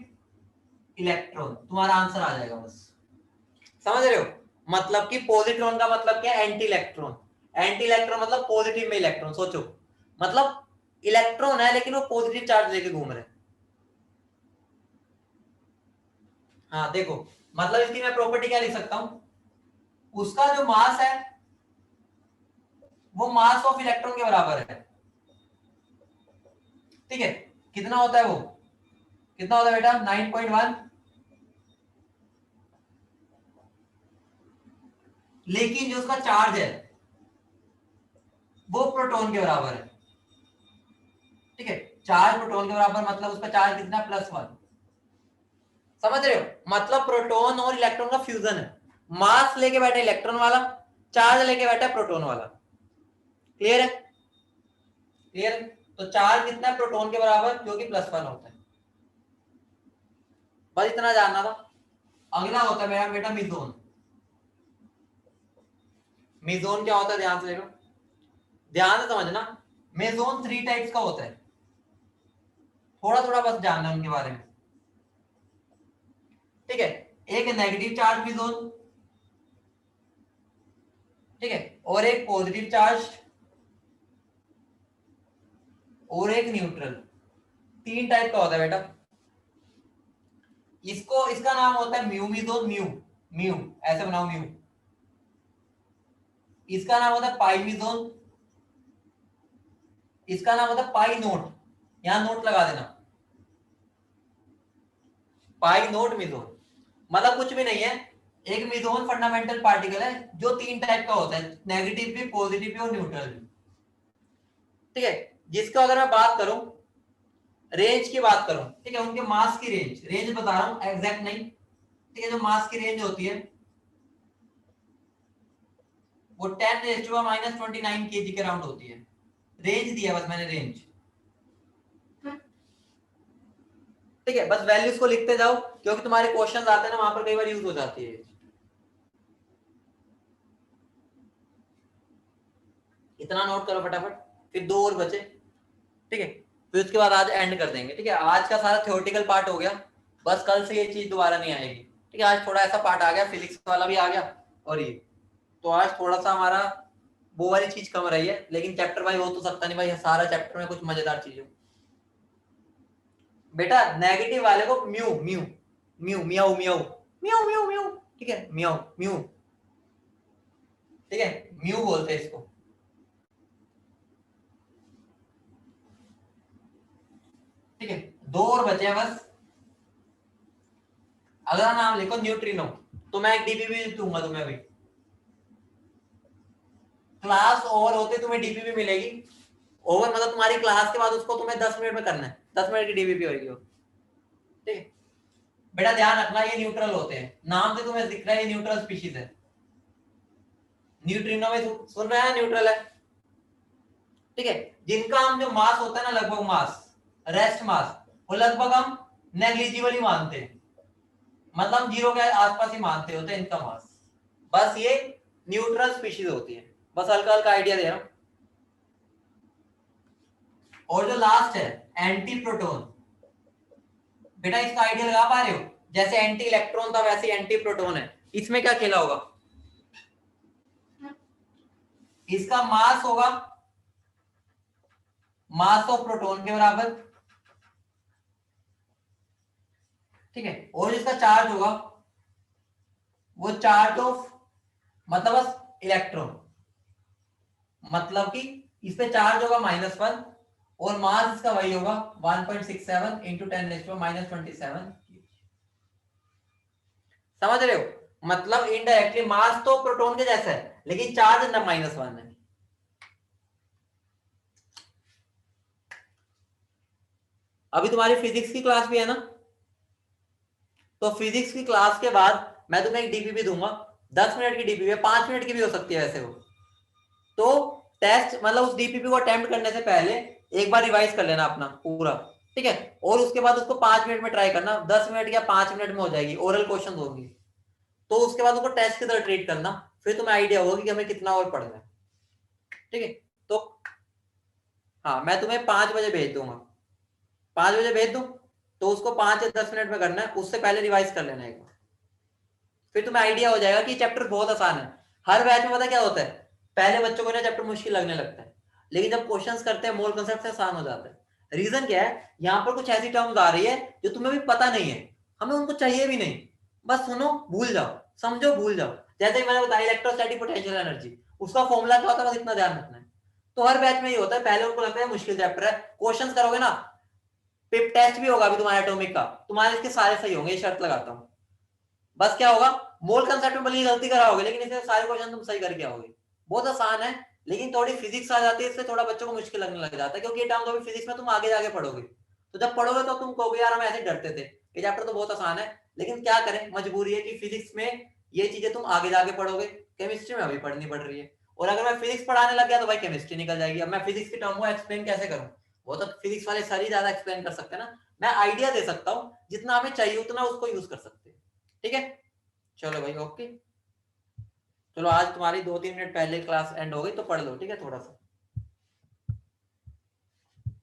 इलेक्ट्रॉन, तुम्हारा आंसर आ जाएगा बस। समझ रहे हो, मतलब कि पॉजिट्रॉन का मतलब क्या है, एंटी इलेक्ट्रॉन। एंटी इलेक्ट्रॉन मतलब पॉजिटिव में इलेक्ट्रॉन, सोचो मतलब इलेक्ट्रॉन है लेकिन वो पॉजिटिव चार्ज लेके घूम रहे हैं। हाँ देखो, मतलब इसकी मैं प्रॉपर्टी क्या लिख सकता हूं, उसका जो मास है वो मास ऑफ इलेक्ट्रॉन के बराबर है। ठीक है, कितना होता है वो, कितना होता है बेटा, 9.1। लेकिन जो उसका चार्ज है वो प्रोटॉन के बराबर है। ठीक है, चार्ज प्रोटॉन के बराबर मतलब उसका चार्ज कितना, +1। समझ रहे हो, मतलब प्रोटॉन और इलेक्ट्रॉन का फ्यूजन है। मास लेके बैठा इलेक्ट्रॉन वाला, चार्ज लेके बैठा प्रोटॉन वाला। क्लियर है, क्लियर है। तो चार्ज कितना है, प्रोटॉन के बराबर, जो कि +1 होता है। बस इतना जानना था। अगला होता है मेरा बेटा मिजोन। मिजोन क्या होता है, ध्यान से देखो, ध्यान से समझना। मेजोन 3 टाइप्स का होता है, थोड़ा थोड़ा बस जानना है उनके बारे में। ठीक है, एक नेगेटिव चार्ज मेजोन, ठीक है, और एक पॉजिटिव चार्ज, और एक न्यूट्रल। 3 टाइप का होता है बेटा। इसको, इसका नाम होता है म्यू मेजोन, म्यू म्यू ऐसे बनाओ म्यू। इसका नाम होता है पाई मेजोन, इसका नाम होता है पाई नोट, यहां नोट लगा देना, पाई नोट मेजोन। मतलब कुछ भी नहीं है, एक मेजोन फंडामेंटल पार्टिकल है जो 3 टाइप का होता है, नेगेटिव भी, पॉजिटिव भी और न्यूट्रल भी। ठीक है, जिसको अगर मैं बात करूं, रेंज की बात करूं, ठीक है, उनके मास की रेंज, रेंज बता रहा हूं एग्जैक्ट नहीं। ठीक है, जो मास की रेंज होती है वो 10⁻⁻29 kg के राउंड होती है। रेंज दिया बस मैंने, रेंज। ठीक है, बस वैल्यूज को लिखते जाओ, क्योंकि तुम्हारे क्वेश्चंस आते हैं ना, वहां पर कई बार यूज हो जाती है। इतना नोट करो फटाफट, फिर 2 और बचे। ठीक है, फिर उसके बाद आज एंड कर देंगे। ठीक है, आज का सारा थ्योरेटिकल पार्ट हो गया, बस कल से ये चीज दोबारा नहीं आएगी। ठीक है, आज थोड़ा ऐसा पार्ट आ गया, फिजिक्स वाला भी आ गया, और ये तो आज थोड़ा सा हमारा वो वाली चीज कम रही है, लेकिन चैप्टर भाई हो तो सकता नहीं भाई सारा चैप्टर में कुछ मजेदार चीज हो। बेटा नेगेटिव वाले को म्यू म्यू म्यू मियाऊ मियाऊ म्यू म्यू म्यू, ठीक है, म्याऊ म्यू, ठीक है, म्यू बोलते हैं इसको। ठीक है, 2 और बचे हैं बस। अगला नाम लिखो न्यूट्रिनो, तो मैं एक डीपीपी दूंगा तुम्हें अभी, क्लास ओवर होते तुम्हें डीपीपी मिलेगी। ओवर मतलब तुम्हारी क्लास के बाद उसको तुम्हें 10 मिनट में करना है, 10 मिनट की डीपीपी होगी वो। ठीक है बेटा, ध्यान रखना ये न्यूट्रल होते हैं, नाम से तुम्हें दिख रहा है ये न्यूट्रल स्पीशीज है। न्यूट्रिनो में सुन रहे हैं, न्यूट्रल है। ठीक है, जिनका हम जो मास होता है ना, लगभग मास, रेस्ट मास, वो लगभग हम नेग्लिजिबल ही मानते हैं, मतलब 0 के आसपास ही मानते होते हैं इनका मास। बस ये न्यूट्रल स्पीशीज होती है, बस हल्का हल्का आइडिया दे रहा हूं। और जो लास्ट है एंटी प्रोटॉन, बेटा इसका आइडिया लगा पा रहे हो, जैसे एंटी इलेक्ट्रॉन था वैसे एंटी प्रोटॉन है। इसमें क्या खेला होगा, इसका मास होगा मास ऑफ प्रोटॉन के बराबर। ठीक है, और इसका चार्ज होगा वो चार्ज ऑफ, मतलब बस इलेक्ट्रॉन, मतलब कि इस पे चार्ज होगा -1 और मास इसका वही होगा 1.67 इंटू 10⁻⁻27। समझ रहे हो? मतलब इनडायरेक्टली मास तो प्रोटॉन के जैसा है, लेकिन चार्ज -1 है। अभी तुम्हारी फिजिक्स की क्लास भी है ना, तो फिजिक्स की क्लास के बाद मैं तुम्हें एक डीपीपी दूंगा, 10 मिनट की डीपीपी है, 5 मिनट की भी हो सकती है वैसे वो। तो टेस्ट मतलब उस डीपीपी को अटेम्प्ट करने से पहले एक बार रिवाइज कर लेना अपना पूरा, ठीक है? और उसके बाद उसको 5 मिनट में ट्राई करना, 10 मिनट या 5 मिनट में हो जाएगी, ओरल क्वेश्चन होंगे। तो उसके बाद उसको टेस्ट की तरह ट्रीट करना, फिर तुम्हें आइडिया होगा कि हमें कितना और पढ़ना है, ठीक है? तो हाँ, मैं तुम्हें 5 बजे भेज दूंगा, 5 बजे भेज दूं, तो उसको 5 या 10 मिनट में करना है, उससे पहले रिवाइज कर लेना एक बार, फिर तुम्हें आइडिया हो जाएगा कि चैप्टर बहुत आसान है। हर बैच में पता क्या होता है, पहले बच्चों को ना चैप्टर मुश्किल लगने लगता है, लेकिन जब क्वेश्चंस करते हैं मोल कंसेप्ट से आसान हो जाता है। रीजन क्या है, यहाँ पर कुछ ऐसी टर्म्स आ रही है जो तुम्हें भी पता नहीं है, हमें उनको चाहिए भी नहीं, बस सुनो भूल जाओ, समझो भूल जाओ। जैसे ही मैंने बताया इलेक्ट्रोस्टैटिक पोटेंशियल एनर्जी, उसका फॉर्मूला क्या होता है, बस इतना ध्यान रखना है। तो हर बैच में ये होता है, पहले उनको लगता है मुश्किल चैप्टर है, क्वेश्चंस करोगे ना, पिप टेस्ट भी होगा अभी तुम्हारे एटॉमिक का, तुम्हारे इसके सारे सही होंगे, ये शर्त लगाता हूँ। बस क्या होगा, मोल कंसेप्ट में भले गलती कराओगे, लेकिन इससे सारे क्वेश्चन तुम सही करके आओगे। बहुत आसान है, लेकिन थोड़ी फिजिक्स आ जाती है, इससे थोड़ा बच्चों को मुश्किल लगने लग जाता है, क्योंकि ये टर्म तो फिजिक्स में तुम आगे जाके पढ़ोगे। तो जब पढ़ोगे तो तुम कहोगे यार हम ऐसे डरते थे, ये चैप्टर तो बहुत आसान है, लेकिन क्या करें, मजबूरी है कि फिजिक्स में ये चीजें तुम आगे जाके पढ़ोगे, केमिस्ट्री में अभी पढ़नी पड़ रही है। और अगर मैं फिजिक्स पढ़ाने लग गया तो भाई केमिस्ट्री निकल जाएगी। अब मैं फिजिक्स की टर्म को एक्सप्लेन कैसे करूं, वो तो फिजिक्स वाले सर ही ज्यादा एक्सप्लेन कर सकते हैं ना, मैं आइडिया दे सकता हूँ, जितना हमें चाहिए उतना उसको यूज कर सकते हैं, ठीक है? चलो भाई, ओके। चलो आज तुम्हारी 2-3 मिनट पहले क्लास एंड हो गई, तो पढ़ लो, ठीक है, थोड़ा सा।